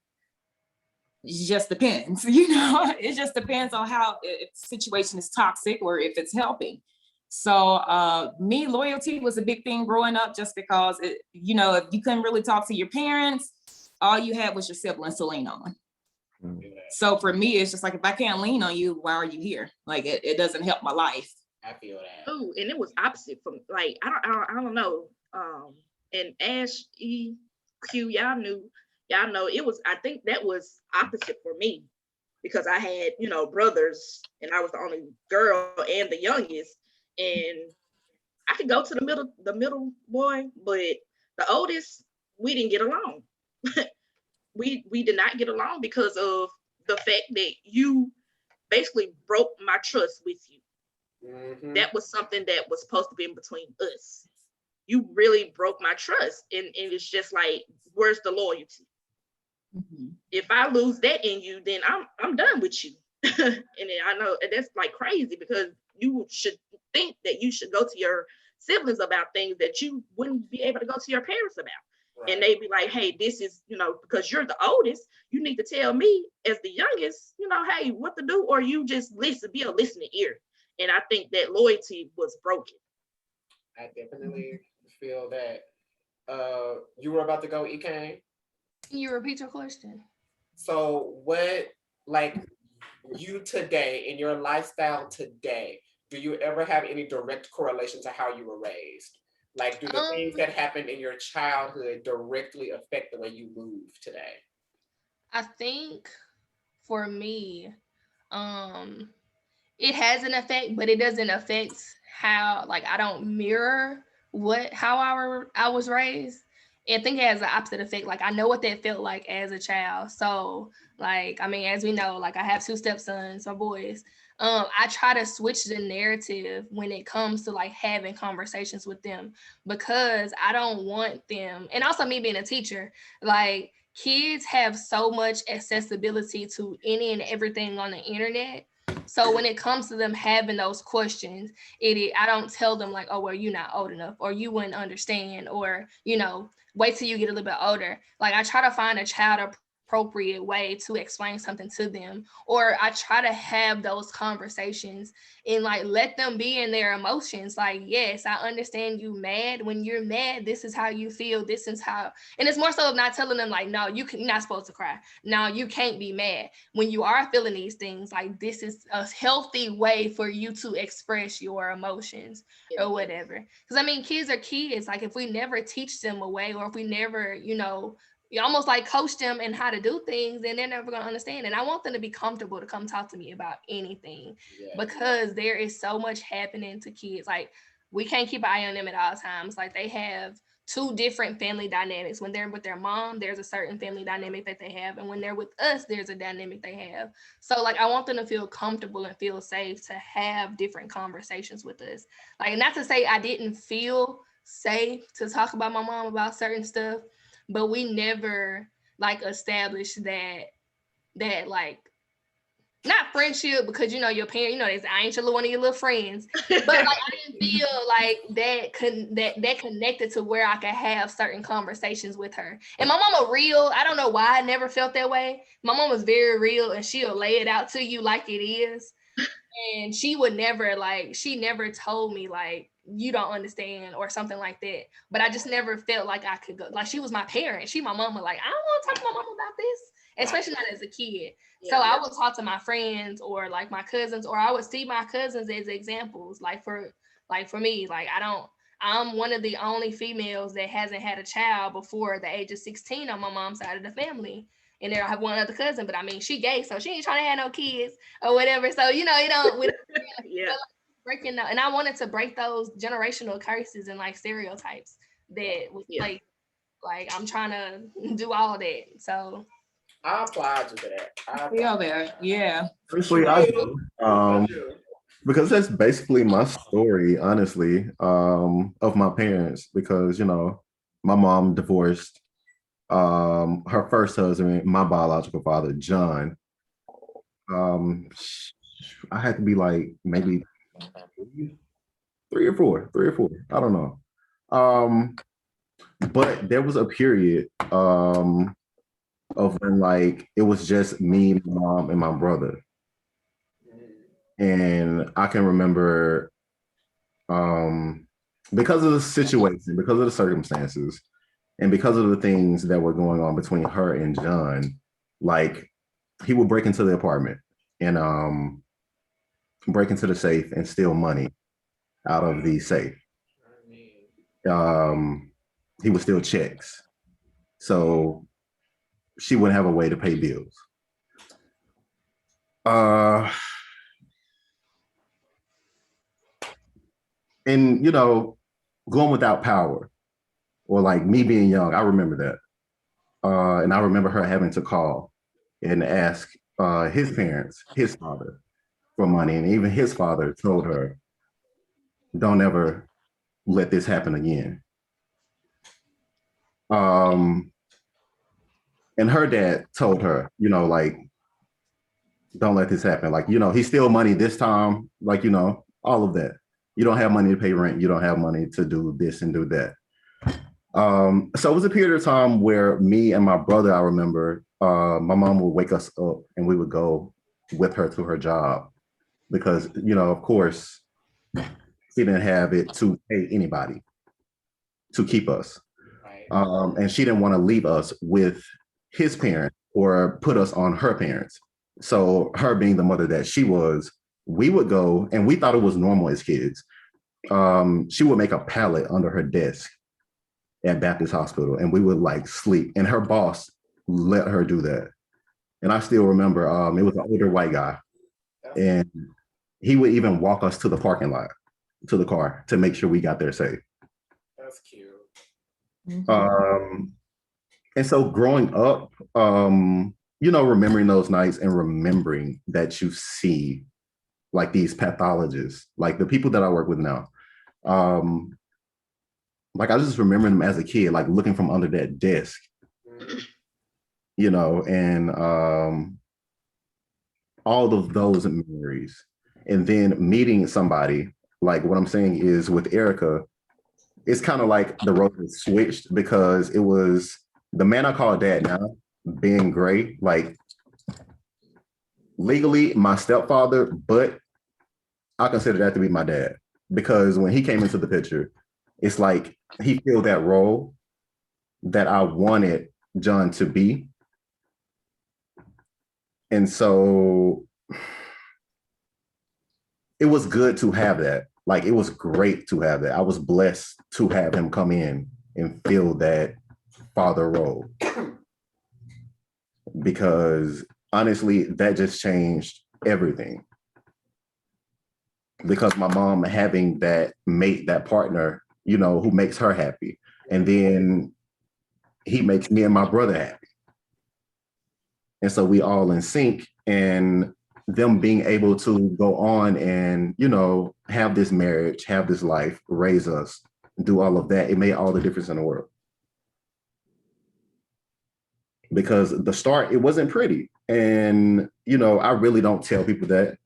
It just depends, it just depends on how, if the situation is toxic or if it's helping. So me, loyalty was a big thing growing up, just because if you couldn't really talk to your parents, all you had was your siblings to lean on. So for me, it's just like, if I can't lean on you, why are you here? Like, it doesn't help my life. I feel that. Oh, and it was opposite from, like, I don't know. And Ash, EQ, y'all know it was, I think that was opposite for me, because I had, brothers, and I was the only girl and the youngest, and I could go to the middle boy, but the oldest, we didn't get along. we did not get along because of the fact that you basically broke my trust with you. Mm-hmm. That was something that was supposed to be in between us. You really broke my trust, and it's just like, where's the loyalty? Mm-hmm. If I lose that in you, then I'm done with you. And I know that's like crazy, because you should think that you should go to your siblings about things that you wouldn't be able to go to your parents about. Right. And they'd be like, hey, this is, because you're the oldest, you need to tell me as the youngest, hey, what to do, or you just be a listening ear. And I think that loyalty was broken. I definitely feel that. You were about to go, EK? Can you repeat your question? So what, like, you today, in your lifestyle today, do you ever have any direct correlation to how you were raised? Like, do the things that happened in your childhood directly affect the way you move today? I think for me, it has an effect, but it doesn't affect how, like, I don't mirror how I was raised. I think it has the opposite effect. Like, I know what that felt like as a child. So, like, I mean, as we know, like, I have 2 stepsons, or boys. I try to switch the narrative when it comes to, like, having conversations with them, because I don't want them, and also me being a teacher, like, kids have so much accessibility to any and everything on the internet. So when it comes to them having those questions, I don't tell them like, oh, well, you're not old enough, or you wouldn't understand, or, wait till you get a little bit older. Like, I try to find a child appropriate way to explain something to them, or I try to have those conversations and, like, let them be in their emotions. Like, yes, I understand you mad. When you're mad, this is how you feel. This is how, and it's more so of not telling them like, no, you're not supposed to cry. No, you can't be mad. When you are feeling these things, like, this is a healthy way for you to express your emotions, or whatever. Because I mean, kids are kids. Like, if we never teach them a way, or if we never, you almost like coach them in how to do things, then they're never going to understand. And I want them to be comfortable to come talk to me about anything, because there is so much happening to kids. Like, we can't keep an eye on them at all times. Like, they have 2 different family dynamics. When they're with their mom, there's a certain family dynamic that they have. And when they're with us, there's a dynamic they have. So, like, I want them to feel comfortable and feel safe to have different conversations with us. Like, not to say I didn't feel safe to talk about my mom about certain stuff, but we never, like, established that like, not friendship, because your parent, I ain't one of your little friends, but like, I didn't feel like that connected to where I could have certain conversations with her. And my mama real, I don't know why I never felt that way. My mom was very real, and she'll lay it out to you like it is. And she would never, like, she never told me like, you don't understand, or something like that. But I just never felt like I could go, like, she was my parent. She my mama. Like, I don't want to talk to my mama about this, especially not as a kid. I would talk to my friends, or like my cousins, or I would see my cousins as examples. Like for me, like, I'm one of the only females that hasn't had a child before the age of 16 on my mom's side of the family. And then I have one other cousin, but I mean, she gay, so she ain't trying to have no kids or whatever. So, you don't, breaking the, and I wanted to break those generational curses and like stereotypes that was like I'm trying to do all that. So I applaud you for that. I feel that, yeah. Honestly, I do. Because that's basically my story, honestly, of my parents. Because my mom divorced her first husband, my biological father, John. I had to be like maybe 3 or 4. I don't know. But there was a period of when like it was just me, my mom, and my brother. And I can remember because of the situation, because of the circumstances, and because of the things that were going on between her and John, like he would break into the apartment and break into the safe and steal money out of the safe. Um, he would steal checks. So she wouldn't have a way to pay bills. And you know, going without power, or like me being young, I remember that. And I remember her having to call and ask his parents, his father, for money. And even his father told her, don't ever let this happen again. And her dad told her, you know, like, don't let this happen. Like, you know, he steal money this time, like, you know, all of that. You don't have money to pay rent. You don't have money to do this and do that. So it was a period of time where me and my brother, I remember, my mom would wake us up and we would go with her to her job because, you know, of course, she didn't have it to pay anybody to keep us. And she didn't want to leave us with his parents or put us on her parents. So her being the mother that she was, we would go and we thought it was normal as kids. She would make a pallet under her desk at Baptist Hospital and we would like sleep and her boss let her do that. And I still remember it was an older white guy and he would even walk us to the parking lot, to the car to make sure we got there safe. That's cute. And so growing up, you know, remembering those nights and remembering that you see like these pathologists, like the people that I work with now. Like I just remember them as a kid, like looking from under that desk, you know, and all of those memories. And then meeting somebody, like what I'm saying is with Erica, it's kind of like the roles switched because it was the man I call dad now, being Gray, like legally my stepfather, but I consider that to be my dad because when he came into the picture, it's like he filled that role that I wanted John to be. And so it was good to have that. Like it was great to have that. I was blessed to have him come in and fill that father role. Because honestly, that just changed everything. Because my mom having that mate, that partner, you know, who makes her happy. And then he makes me and my brother happy. And so we all in sync and them being able to go on and, you know, have this marriage, have this life, raise us, do all of that. It made all the difference in the world. Because the start, it wasn't pretty. And, you know, I really don't tell people that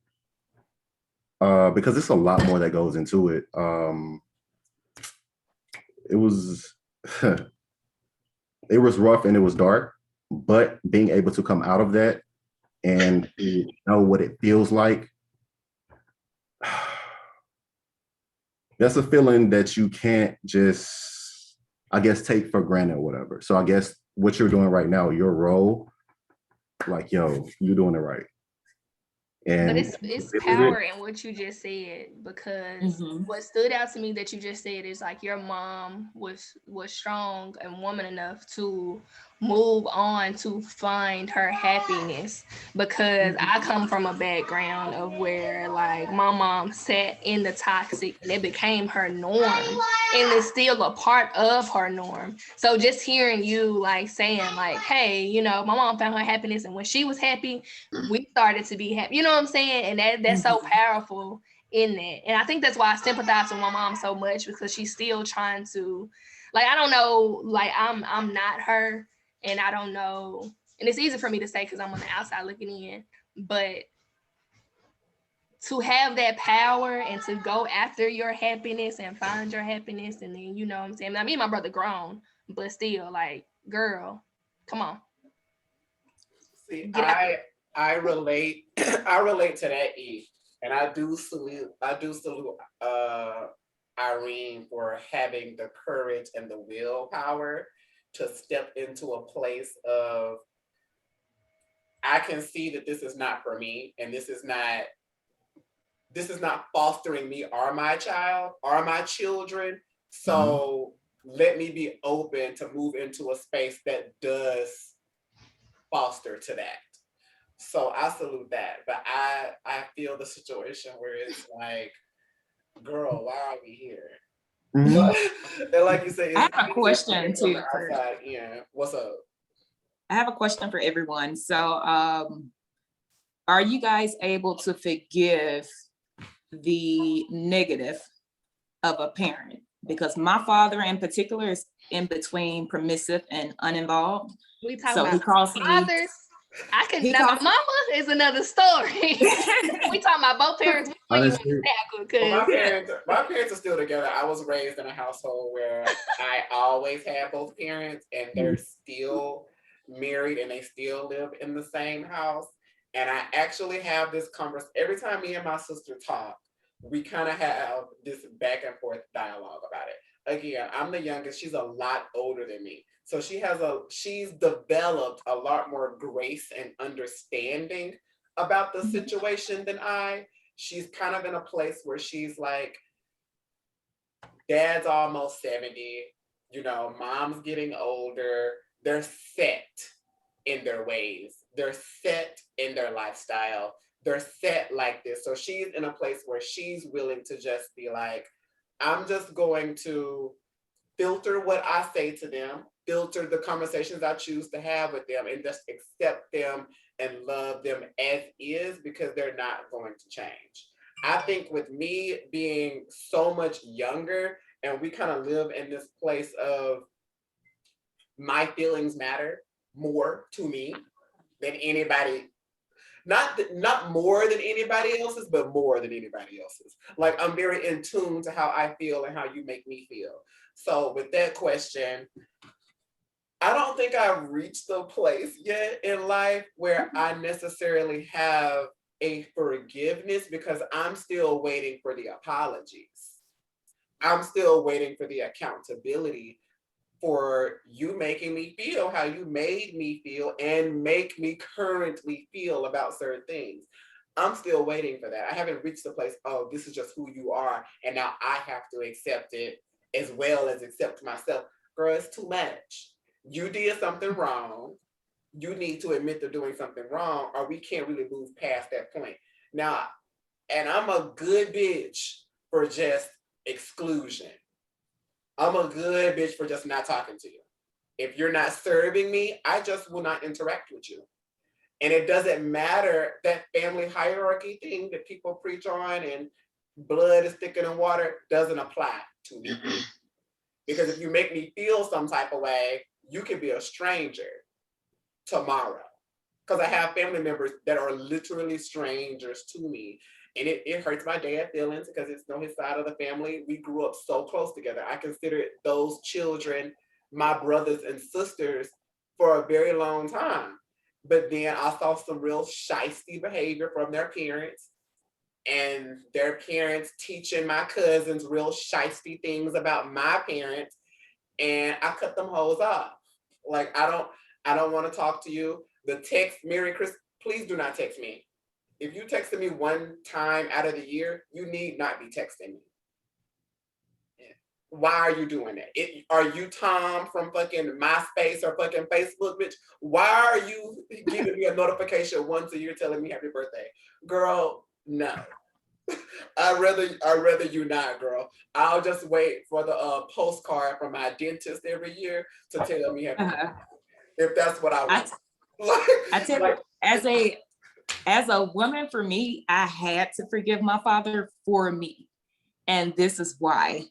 because it's a lot more that goes into it. It was, it was rough and it was dark, but being able to come out of that and know what it feels like, that's a feeling that you can't just, I guess, take for granted or whatever. So I guess what you're doing right now, your role, like, yo, you're doing it right. And but it's power in what you just said because what stood out to me that you just said is like your mom was strong and woman enough to move on to find her happiness because I come from a background of where like my mom sat in the toxic and it became her norm and it's still a part of her norm. So just hearing you like saying like, hey, you know, my mom found her happiness and when she was happy, we started to be happy. You know what I'm saying? And that's so powerful in that. And I think that's why I sympathize with my mom so much because she's still trying to, like, I don't know, like I'm not her and I don't know. And it's easy for me to say because I'm on the outside looking in, but to have that power and to go after your happiness and find your happiness and then, you know what I'm saying? I mean, my brother grown, but still, like, girl, come on. See, Get out. I relate I relate to that, E. And I do salute Irene for having the courage and the willpower to step into a place of, I can see that this is not for me, and this is not fostering me or my child or my children. So let me be open to move into a space that does foster to that. So I salute that. But I feel the situation where it's like, girl, why are we here? And like you say, I it's have a easy question from the too. outside in. What's up? I have a question for everyone. So, are you guys able to forgive the negative of a parent? Because my father in particular is in between permissive and uninvolved. We talking So he about calls me. fathers. I can. He Now, my calls- mama is another story. We talking about both parents. Which one you want to tackle? Well, Cause my parents are still together. I was raised in a household where I always had both parents, and they're still married and they still live in the same house. And I actually have this conversation every time me and my sister talk. We kind of have this back and forth dialogue about it. Again, I'm the youngest. She's a lot older than me. So she's developed a lot more grace and understanding about the situation than I. She's kind of in a place where she's like, dad's almost 70, mom's getting older. They're set in their ways. They're set in their lifestyle. They're set like this. So she's in a place where she's willing to just be like, I'm just going to filter what I say to them, filter the conversations I choose to have with them, and just accept them and love them as is, because they're not going to change. I think with me being so much younger, and we kind of live in this place of my feelings matter more to me than anybody, not more than anybody else's, but more than anybody else's. Like, I'm very in tune to how I feel and how you make me feel. So with that question, I don't think I've reached the place yet in life where I necessarily have a forgiveness, because I'm still waiting for the apologies. I'm still waiting for the accountability for you making me feel how you made me feel and make me currently feel about certain things. I'm still waiting for that. I haven't reached the place, oh, this is just who you are, and now I have to accept it as well as accept myself. Girl, it's too much. You did something wrong. You need to admit to doing something wrong, or we can't really move past that point. Now, and I'm a good bitch for just exclusion. I'm a good bitch for just not talking to you. If you're not serving me, I just will not interact with you. And it doesn't matter, that family hierarchy thing that people preach on and blood is thicker than water doesn't apply to me. Because if you make me feel some type of way, you can be a stranger tomorrow. Because I have family members that are literally strangers to me. And it hurts my dad's feelings because it's his side of the family. We grew up so close together. I consider those children my brothers and sisters for a very long time. But then I saw some real shysty behavior from their parents, and their parents teaching my cousins real shysty things about my parents. And I cut them hoes off. Like, I don't want to talk to you. The text, Merry Christmas, please do not text me. If you texted me one time out of the year, you need not be texting me. Why are you doing that? Are you Tom from fucking MySpace or fucking Facebook, bitch? Why are you giving me a notification once a year telling me happy birthday? Girl, no. I'd rather you not, girl. I'll just wait for the postcard from my dentist every year to tell me happy birthday, if that's what I want. I tell you, as a woman, for me, I had to forgive my father for me. And this is why.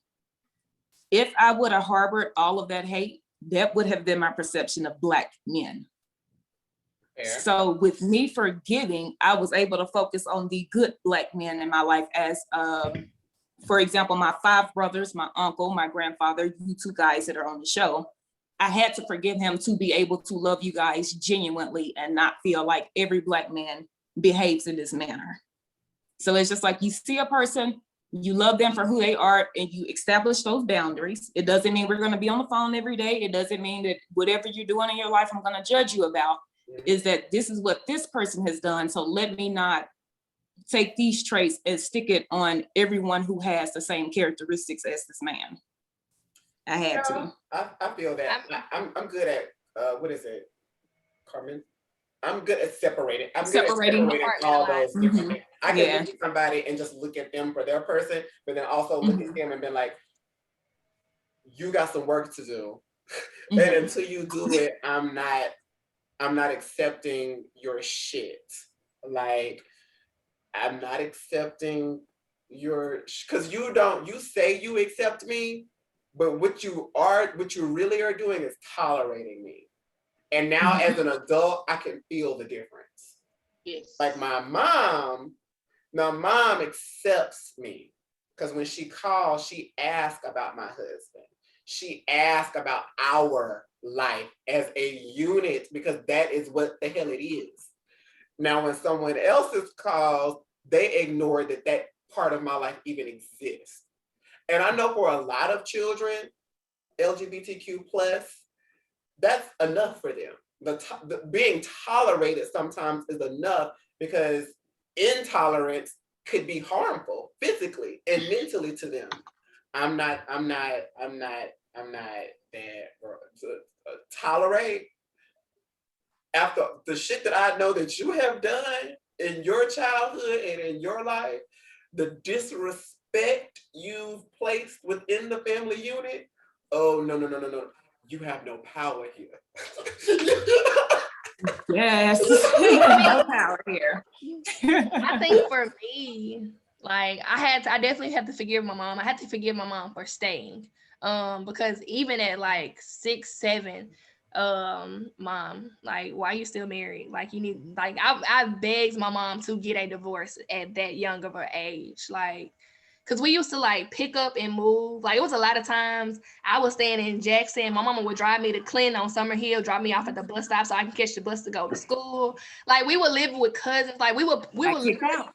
If I would have harbored all of that hate, that would have been my perception of Black men. Fair. So with me forgiving, I was able to focus on the good Black men in my life as, for example, my 5 brothers, my uncle, my grandfather, you 2 guys that are on the show. I had to forgive him to be able to love you guys genuinely and not feel like every Black man behaves in this manner. So it's just like, you see a person, you love them for who they are, and you establish those boundaries. It doesn't mean we're going to be on the phone every day. It doesn't mean that whatever you're doing in your life, I'm going to judge you about. Is that this is what this person has done. So let me not take these traits and stick it on everyone who has the same characteristics as this man. I had to. I feel that. I'm good at, what is it, Carmen? I'm good at separating. I'm good at separating all those different things. I can look at somebody and just look at them for their person, but then also look at them and be like, you got some work to do. And until you do it, I'm not accepting your shit. Like, I'm not accepting because you say you accept me, but what you really are doing is tolerating me. And now as an adult, I can feel the difference. Yes. Like my mom accepts me because when she calls, she asks about my husband. She asks about our life as a unit because that is what the hell it is. Now, when someone else's calls, they ignore that part of my life even exists. And I know for a lot of children, LGBTQ plus, that's enough for them. The being tolerated sometimes is enough because intolerance could be harmful physically and mentally to them. I'm not that to tolerate after the shit that I know that you have done in your childhood and in your life, the disrespect you've placed within the family unit. Oh, no. You have no power here. Yes, no power here. I think for me, like I definitely had to forgive my mom. I had to forgive my mom for staying. Because even at like 6, 7, mom, like, why are you still married? Like, you need, like, I begged my mom to get a divorce at that young of an age. Like, because we used to like pick up and move. Like, it was a lot of times I was staying in Jackson. My mama would drive me to Clinton on Summer Hill, drop me off at the bus stop so I can catch the bus to go to school. Like, we would live with cousins. Like, we would pick up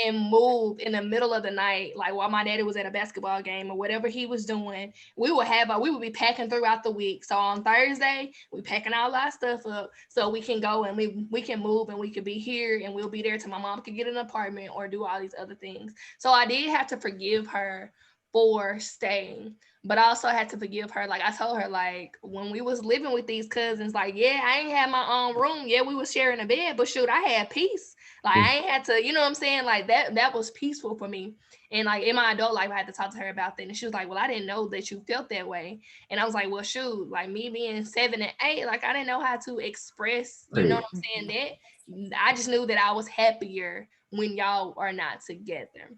and move in the middle of the night, like while my daddy was at a basketball game or whatever he was doing. We would be packing throughout the week. So on Thursday, we packing all our stuff up so we can go and we can move and we could be here and we'll be there till my mom could get an apartment or do all these other things. So I did have to forgive her for staying, but I also had to forgive her. Like, I told her, like, when we was living with these cousins, like, yeah, I ain't had my own room. Yeah, we was sharing a bed, but shoot, I had peace. Like, I ain't had to, you know what I'm saying? Like, that was peaceful for me. And like in my adult life, I had to talk to her about that. And she was like, well, I didn't know that you felt that way. And I was like, well, shoot, like me being 7 and 8, like I didn't know how to express, you know what I'm saying? That I just knew that I was happier when y'all are not together.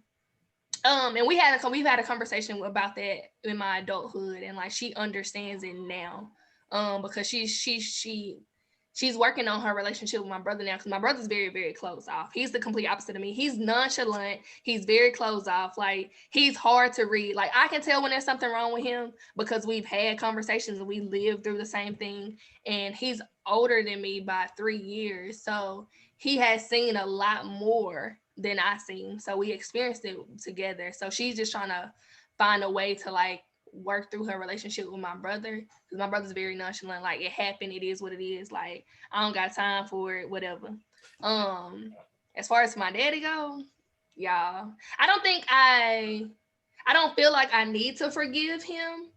And we've had a conversation about that in my adulthood, and like she understands it now, because she's working on her relationship with my brother now, because my brother's very, very closed off. He's the complete opposite of me. He's nonchalant. He's very closed off. Like, he's hard to read. Like, I can tell when there's something wrong with him because we've had conversations and we lived through the same thing. And he's older than me by 3 years, so he has seen a lot more than I seen. So we experienced it together. So she's just trying to find a way to like work through her relationship with my brother, because my brother's very nonchalant. Like, it happened, it is what it is. Like, I don't got time for it, whatever. As far as my daddy go, y'all, I don't feel like I need to forgive him.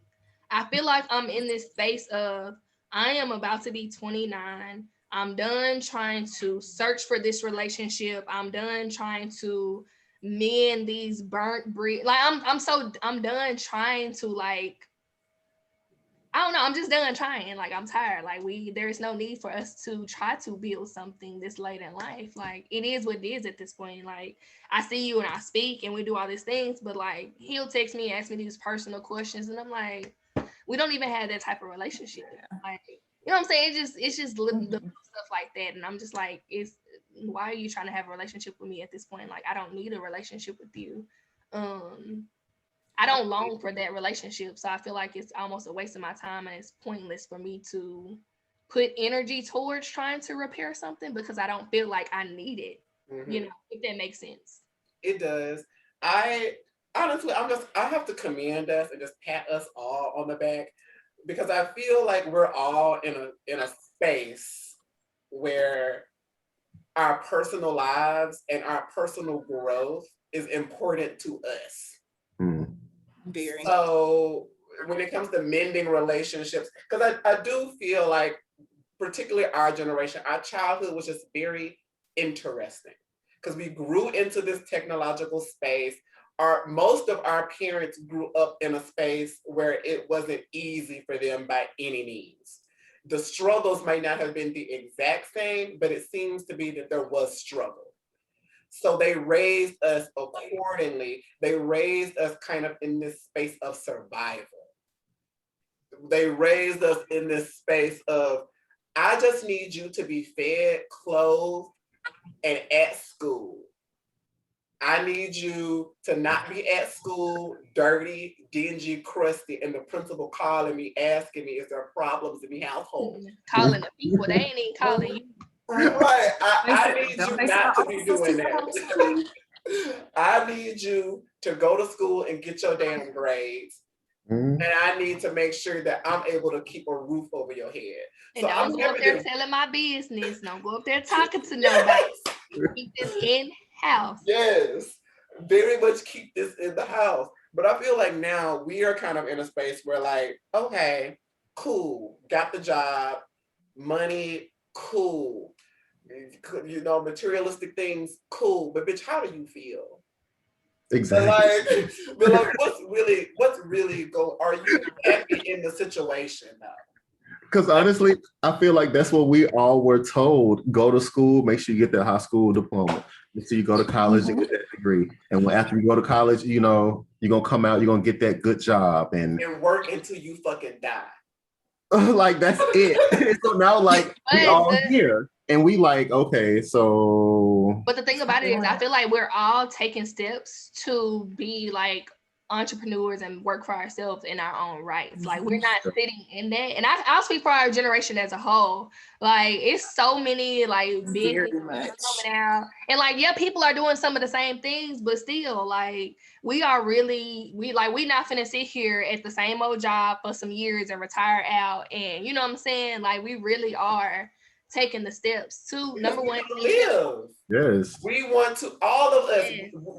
I feel like I'm in this space of, I am about to be 29. I'm done trying to search for this relationship. I'm done trying to mend these burnt bridges. Like, I'm done trying to, like, I don't know. I'm just done trying. Like, I'm tired. Like, there's no need for us to try to build something this late in life. Like, it is what it is at this point. Like, I see you and I speak and we do all these things, but like, he'll text me and ask me these personal questions, and I'm like, we don't even have that type of relationship. Like, you know what I'm saying? It's just little stuff like that. And I'm just like, why are you trying to have a relationship with me at this point? Like, I don't need a relationship with you. I don't long for that relationship. So I feel like it's almost a waste of my time and it's pointless for me to put energy towards trying to repair something because I don't feel like I need it. You know, if that makes sense. It does. I honestly, I have to commend us and just pat us all on the back because I feel like we're all in a space where our personal lives and our personal growth is important to us. Very. So when it comes to mending relationships, because I do feel like, particularly our generation, our childhood was just very interesting because we grew into this technological space. Most of our parents grew up in a space where it wasn't easy for them by any means. The struggles might not have been the exact same, but it seems to be that there was struggle. So they raised us accordingly. They raised us kind of in this space of survival. They raised us in this space of, I just need you to be fed, clothed, and at school. I need you to not be at school dirty, dingy, crusty, and the principal calling me, asking me, is there problems in the household? Calling the people, they ain't even calling you. Right. I need you not to be doing that. I need you to go to school and get your damn grades. And I need to make sure that I'm able to keep a roof over your head. And so don't go up there telling my business. Don't go up there talking to nobody. Keep this in-house. Yes, very much keep this in the house. But I feel like now we are kind of in a space where like, okay, cool, got the job, money, cool. You know, materialistic things, cool. But bitch, how do you feel? Exactly. But like, what's really go? Are you happy in the situation now? Because honestly, I feel like that's what we all were told. Go to school, make sure you get that high school diploma. Make sure you go to college and get that degree. And after you go to college, you know, you're going to come out, you're going to get that good job. And work until you fucking die. Like, that's it. So now, like, we all here. And we like, okay, so. But the thing about it is, I feel like we're all taking steps to be like entrepreneurs and work for ourselves in our own rights. Like we're not sitting in that. And I'll speak for our generation as a whole. Like it's so many like businesses coming out. And like, yeah, people are doing some of the same things, but still like we not finna sit here at the same old job for some years and retire out. And you know what I'm saying? Like we really are taking the steps to number one live. Yes. We want to, all of us,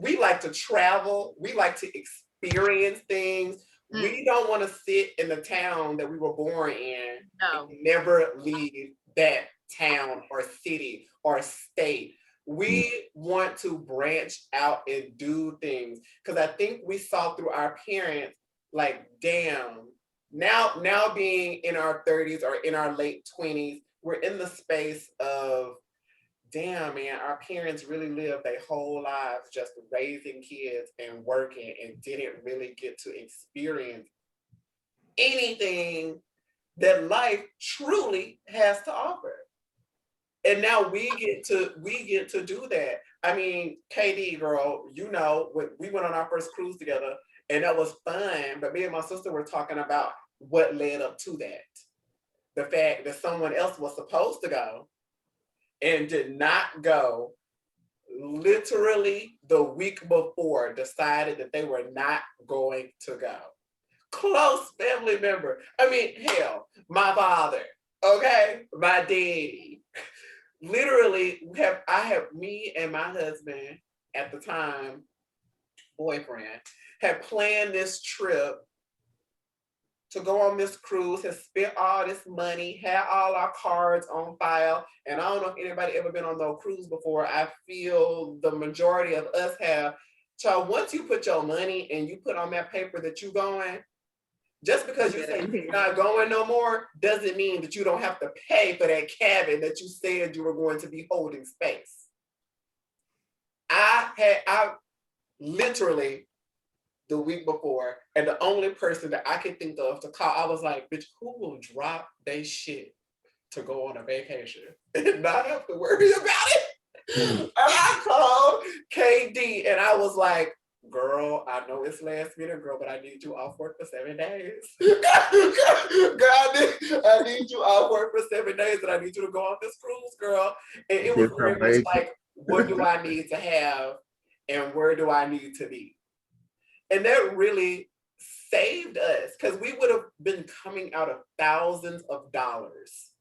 we like to travel, we like to experience things. We don't want to sit in the town that we were born in and never leave that town or city or state. We want to branch out and do things because I think we saw through our parents like, damn, now being in our 30s or in our late 20s, we're in the space of, damn, man, our parents really lived their whole lives just raising kids and working and didn't really get to experience anything that life truly has to offer. And now we get to do that. I mean, KD, girl, you know, we went on our first cruise together and that was fun, but me and my sister were talking about what led up to that. The fact that someone else was supposed to go and did not go, literally the week before decided that they were not going to go. Close family member. I mean, hell, my father, okay, my daddy. Literally, me and my husband at the time, boyfriend, had planned this trip to go on this cruise, has spent all this money, had all our cards on file. And I don't know if anybody ever been on no cruise before. I feel the majority of us have. So once you put your money and you put on that paper that you're going, just because you say you're not going no more, doesn't mean that you don't have to pay for that cabin that you said you were going to be holding space. I literally, the week before, and the only person that I could think of to call, I was like, bitch, who will drop their shit to go on a vacation and not have to worry about it? And I called KD and I was like, girl, I I know it's last minute, girl, but I need you off work for 7 days. Girl, I need you off work for 7 days, and I need you to go on this cruise, girl. And it was very much like, what do I need to have, and where do I need to be? And that really saved us, because we would have been coming out of thousands of dollars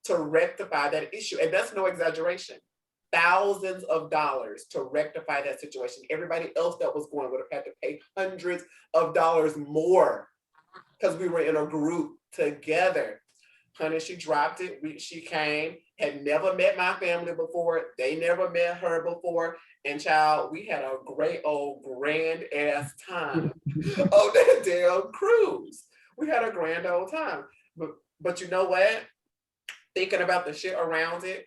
to rectify that issue. And that's no exaggeration. Thousands of dollars to rectify that situation. Everybody else that was going would have had to pay hundreds of dollars more because we were in a group together. Honey, she dropped it. She came, had never met my family before. They never met her before. And child, we had a great old grand ass time on that damn cruise. We had a grand old time. But you know what? Thinking about the shit around it,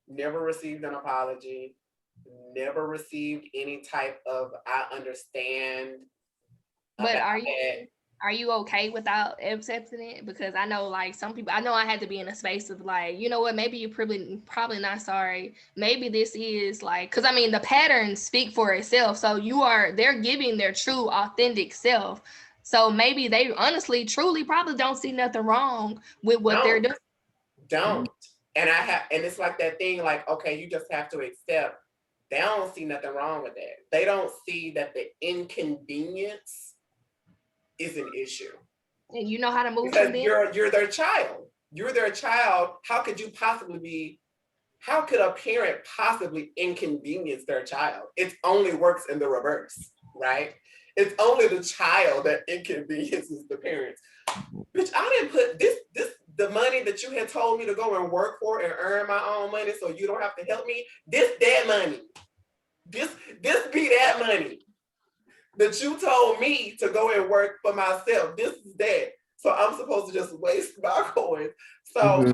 never received an apology, never received any type of I understand. But are you okay without accepting it? Because I know like some people, I know I had to be in a space of like, you know what, maybe you're probably not sorry. Maybe this is like, because I mean the patterns speak for itself. So they're giving their true authentic self. So maybe they honestly, truly probably don't see nothing wrong with what they're doing. Don't. And it's like that thing, like, okay, you just have to accept. They don't see nothing wrong with that. They don't see that the inconvenience is an issue. And you know how to move because from them? You're their child. You're their child. How could a parent possibly inconvenience their child? It only works in the reverse, right? It's only the child that inconveniences the parents. Bitch, I didn't put the money that you had told me to go and work for and earn my own money so you don't have to help me. That money. This be that money that you told me to go and work for myself. This is that. So I'm supposed to just waste my coins. So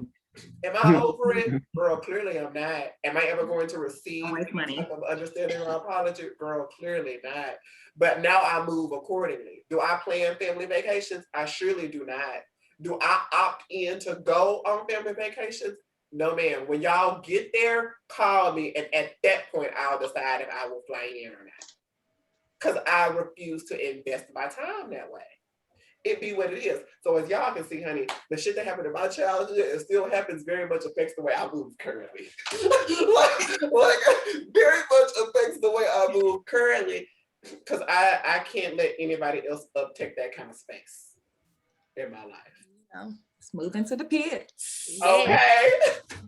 am I over it? Girl, clearly I'm not. Am I ever going to receive any type of understanding or apology? Girl, clearly not. But now I move accordingly. Do I plan family vacations? I surely do not. Do I opt in to go on family vacations? No, ma'am. When y'all get there, call me. And at that point, I'll decide if I will fly in or not. Because I refuse to invest my time that way. It be what it is. So as y'all can see, honey, the shit that happened in my childhood, it still happens, very much affects the way I move currently. like very much affects the way I move currently. Because I can't let anybody else uptake that kind of space in my life. Let's move into the pits. Okay.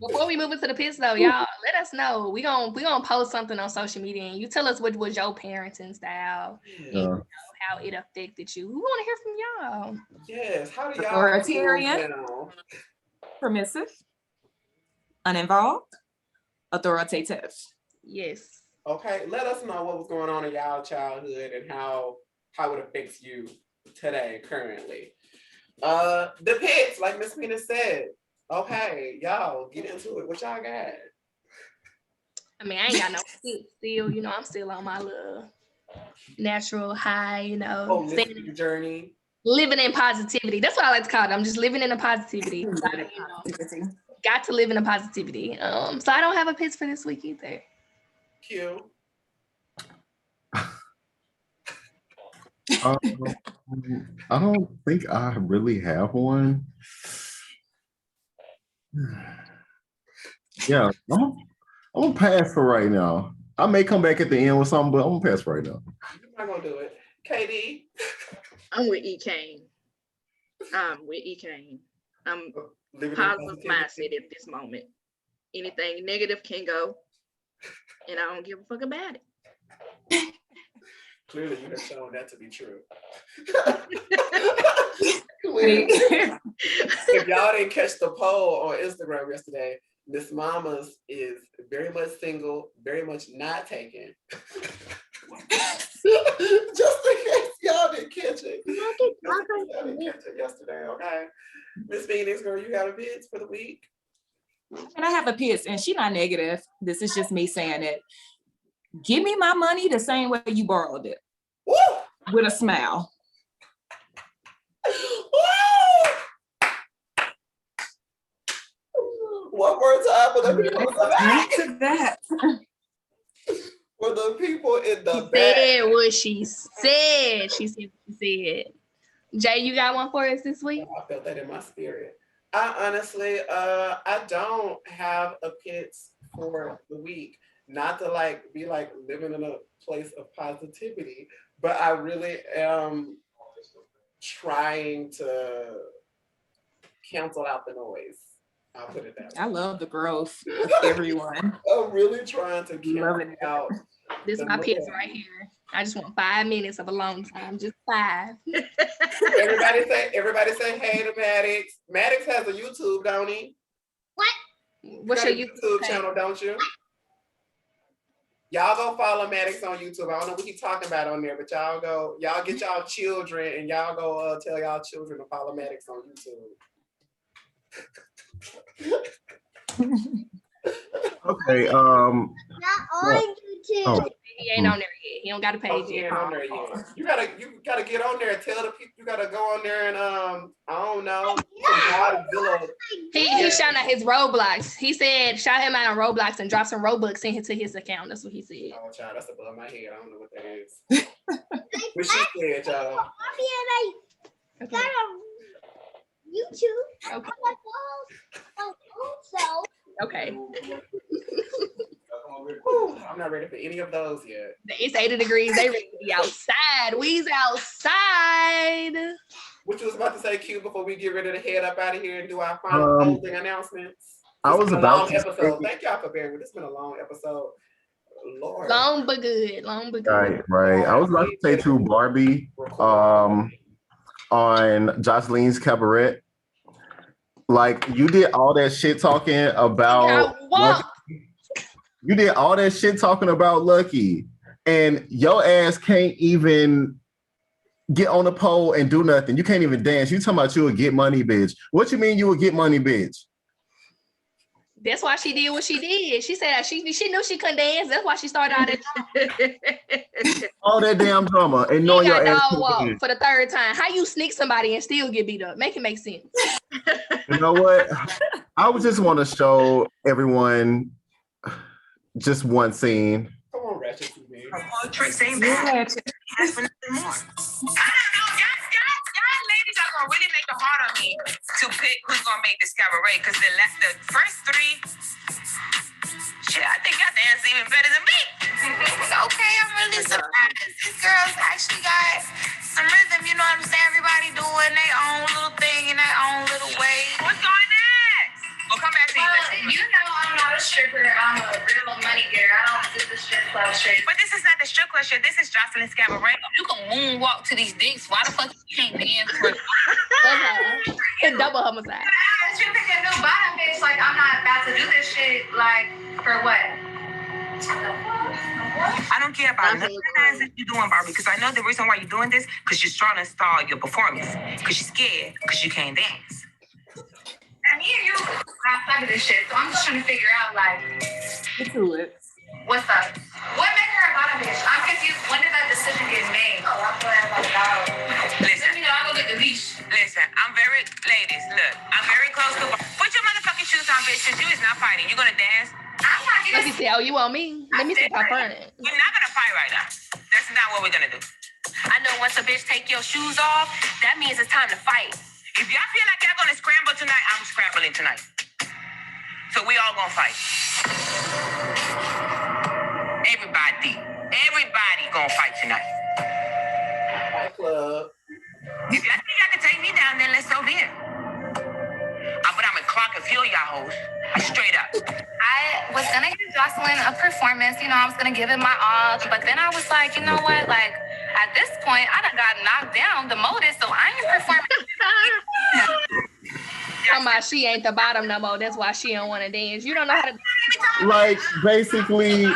Before we move into the pits though, y'all, let us know. We gonna post something on social media and you tell us what was your parenting style and you know, how it affected you. We want to hear from y'all. Yes. How do y'all authoritarian, permissive, uninvolved, authoritative. Yes. Okay. Let us know what was going on in y'all childhood and how it affects you today, currently. The pits, like Miss Mina said. Okay, y'all get into it. What y'all got? I mean, I ain't got no pits still. You know, I'm still on my little natural high. You know, journey. Living in positivity. That's what I like to call it. I'm just living in a positivity. Got to live in a positivity. So I don't have a pits for this week either. Cute. I don't think I really have one. Yeah, I'm gonna pass for right now. I may come back at the end with something, but I'm gonna pass for right now. I'm not gonna do it. KD? I'm with E. Kane. I'm positive mindset at this moment. Anything negative can go, and I don't give a fuck about it. Clearly, you have shown that to be true. If y'all didn't catch the poll on Instagram yesterday, Miss Mama's is very much single, very much not taken. Just in case y'all didn't catch it. Y'all didn't catch it yesterday, okay? Miss Phoenix, girl, you got a bid for the week? And I have a pits, and she's not negative. This is just me saying it. Give me my money the same way you borrowed it. Woo! With a smile. One more time for the people. To that. For the people in the She back. said what she said. She said what she said. Jay, you got one for us this week? I felt that in my spirit. I honestly, I don't have a pits for the week. Not to like be like living in a place of positivity, but I really am trying to cancel out the noise. I'll put it that way. I love the growth of everyone. I'm really trying to Loving cancel it. out. This is my pits right here. I just want 5 minutes of alone time. Just 5. Everybody say hey to Maddox. Maddox has a YouTube, don't he? What's You your got a YouTube YouTube channel, don't you? Y'all go follow Maddox on YouTube. I don't know what he's talking about on there, but y'all get y'all children and y'all go tell y'all children to follow Maddox on YouTube. Okay. Not on YouTube. Oh. He ain't on there yet. He don't got a page He yet. ain't on there yet. You gotta get on there and tell the people. You gotta go on there and I don't know. He shouting out his Roblox. He said shout him out on Roblox and drop some Robux into his account. That's what he said. Oh, child, that's above my head. I don't know what that is. What she said, y'all. Mommy and I got on YouTube. Okay. Also. Okay. Whew, I'm not ready for any of those yet. It's 80 degrees. They ready to be outside. We's outside. What you was about to say, Q, before we get ready to head up out of here and do our final closing announcements? I was about to episode. say, Thank y'all for bearing with. It's been a long episode. Lord. Long but good. Long but good. right. I was about to say to Barbie, on Jocelyn's Cabaret, like you did all that shit talking about. You did all that shit talking about Lucky, and your ass can't even get on the pole and do nothing. You can't even dance. You talking about you would get money, bitch. What you mean you would get money, bitch? That's why she did what she did. She said she knew she couldn't dance. That's why she started out that All that damn drama and knowing your ass. dog walk for the 3rd time. How you sneak somebody and still get beat up? Make it make sense. You know what? I would just want to show everyone just one scene. Come on, Ratchet TV. Tricks ain't bad. Ask for nothing more. I don't know. Y'all ladies are gonna really make it hard on me to pick who's gonna make this cabaret because the first 3, shit, I think y'all dance even better than me. Okay, I'm really surprised. These girls actually got some rhythm. You know what I'm saying? Everybody doing their own little thing in their own little way. What's going next? We'll come back to you. You know I'm not a stripper. I'm a real money getter. I don't do the strip club shit. But this is not the strip club shit. This is Jocelyn's Cabaret. You can moonwalk to these dicks. Why the fuck you can't dance for Double homicide. I should pick a new bottom bitch. Like, I'm not about to do this shit. Like, for what? I don't care about nothing that you're doing, Barbie, because I know the reason why you're doing this, because you're trying to stall your performance, because you're scared, because you can't dance. And me and you outside of this shit, so I'm just trying to figure out, like, Get to it. what's up? What made her a bottom bitch? I'm confused. When did that decision get made? Oh, I'm glad about that. Listen, Let me know. I'll go get the leash. listen, ladies, look, I'm very close to, put your motherfucking shoes on, bitch, because you is not fighting. You're going to dance. I'm not Let me getting. see. Oh, you want me? Let me see how fun. We're not going to fight right now. That's not what we're going to do. I know once a bitch take your shoes off, that means it's time to fight. If y'all feel like y'all going to scramble tonight, I'm scrambling tonight. So we all going to fight. Everybody going to fight tonight. Fight Club. If y'all think y'all can take me down, then let's go there. But I'm in clock and feel y'all hoes. Straight up. I was gonna give Jocelyn a performance, you know, I was gonna give it my all, but then I was like, you know what, like, at this point, I done got knocked down, demoted, so I ain't performing. Talking about she ain't the bottom no more. That's why she don't want to dance. You don't know how to. Like basically,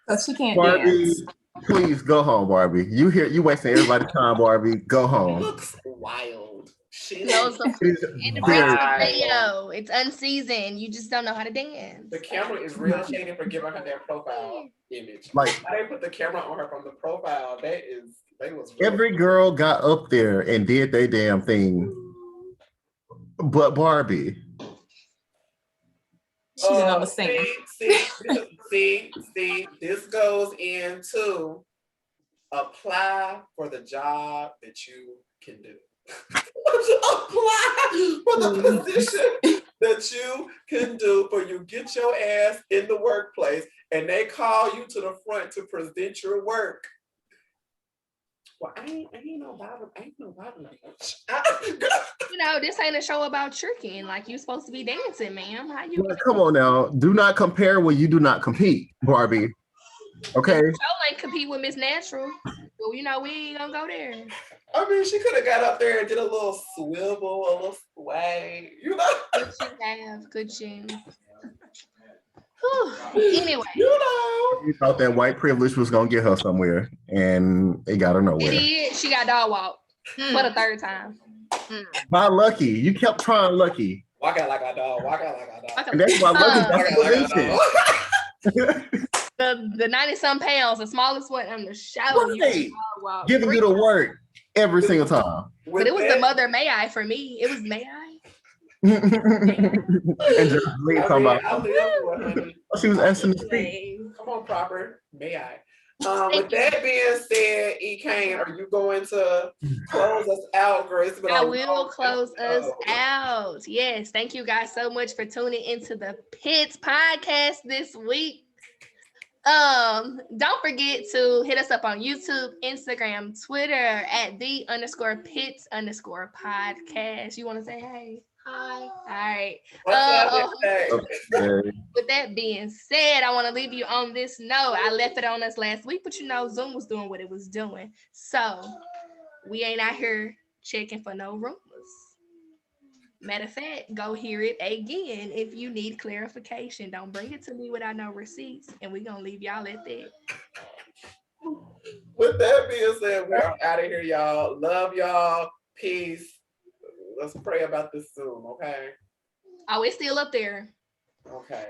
So she can't Barbie, dance. please go home, Barbie. You wasting everybody's time, Barbie. Go She home. looks wild. She knows the It is video. It's unseasoned. You just don't know how to dance. The camera is real shady for giving her that profile image. Like I didn't put the camera on her from the profile. They was real. every girl got up there and did their damn thing. But Barbie, She didn't understand. See, this goes into apply for the job that you can do. Apply for the position that you can do, for you get your ass in the workplace and they call you to the front to present your work. Well, I ain't no bottom bitch. You know, this ain't a show about tricking. Like, you supposed to be dancing, ma'am. How you? Well, come on now. Do not compare where you do not compete, Barbie. Okay. The show ain't compete with Miss Natural. Well, you know, we ain't gonna go there. I mean, she could have got up there and did a little swivel, a little sway, you know? Could she? Anyway. You know. You thought that white privilege was going to get her somewhere, and it got her nowhere. It did. She got dog walked for the third time. By Lucky. You kept trying Lucky. Walk out like a dog. Walk out like a dog. And that's why Lucky's the 90-some pounds, the smallest one on the show. Right. Giving you the work every single time. But it was the mother may I for me. It was may I. And just leave talking about. She was asking the street. Come on, proper. May I? With that being said, E. Kane, are you going to close us out, Grace? I will close us out. Yes, thank you guys so much for tuning into the Pits podcast this week. Don't forget to hit us up on YouTube, Instagram, Twitter at _Pits_podcast. You want to say hey? Hi. All right. With that being said, I want to leave you on this note. I left it on us last week, but you know, Zoom was doing what it was doing. So we ain't out here checking for no rumors. Matter of fact, go hear it again if you need clarification. Don't bring it to me without no receipts, and we're going to leave y'all at that. With that being said, we're out of here, y'all. Love y'all. Peace. Let's pray about this soon, okay? Oh, it's still up there. Okay.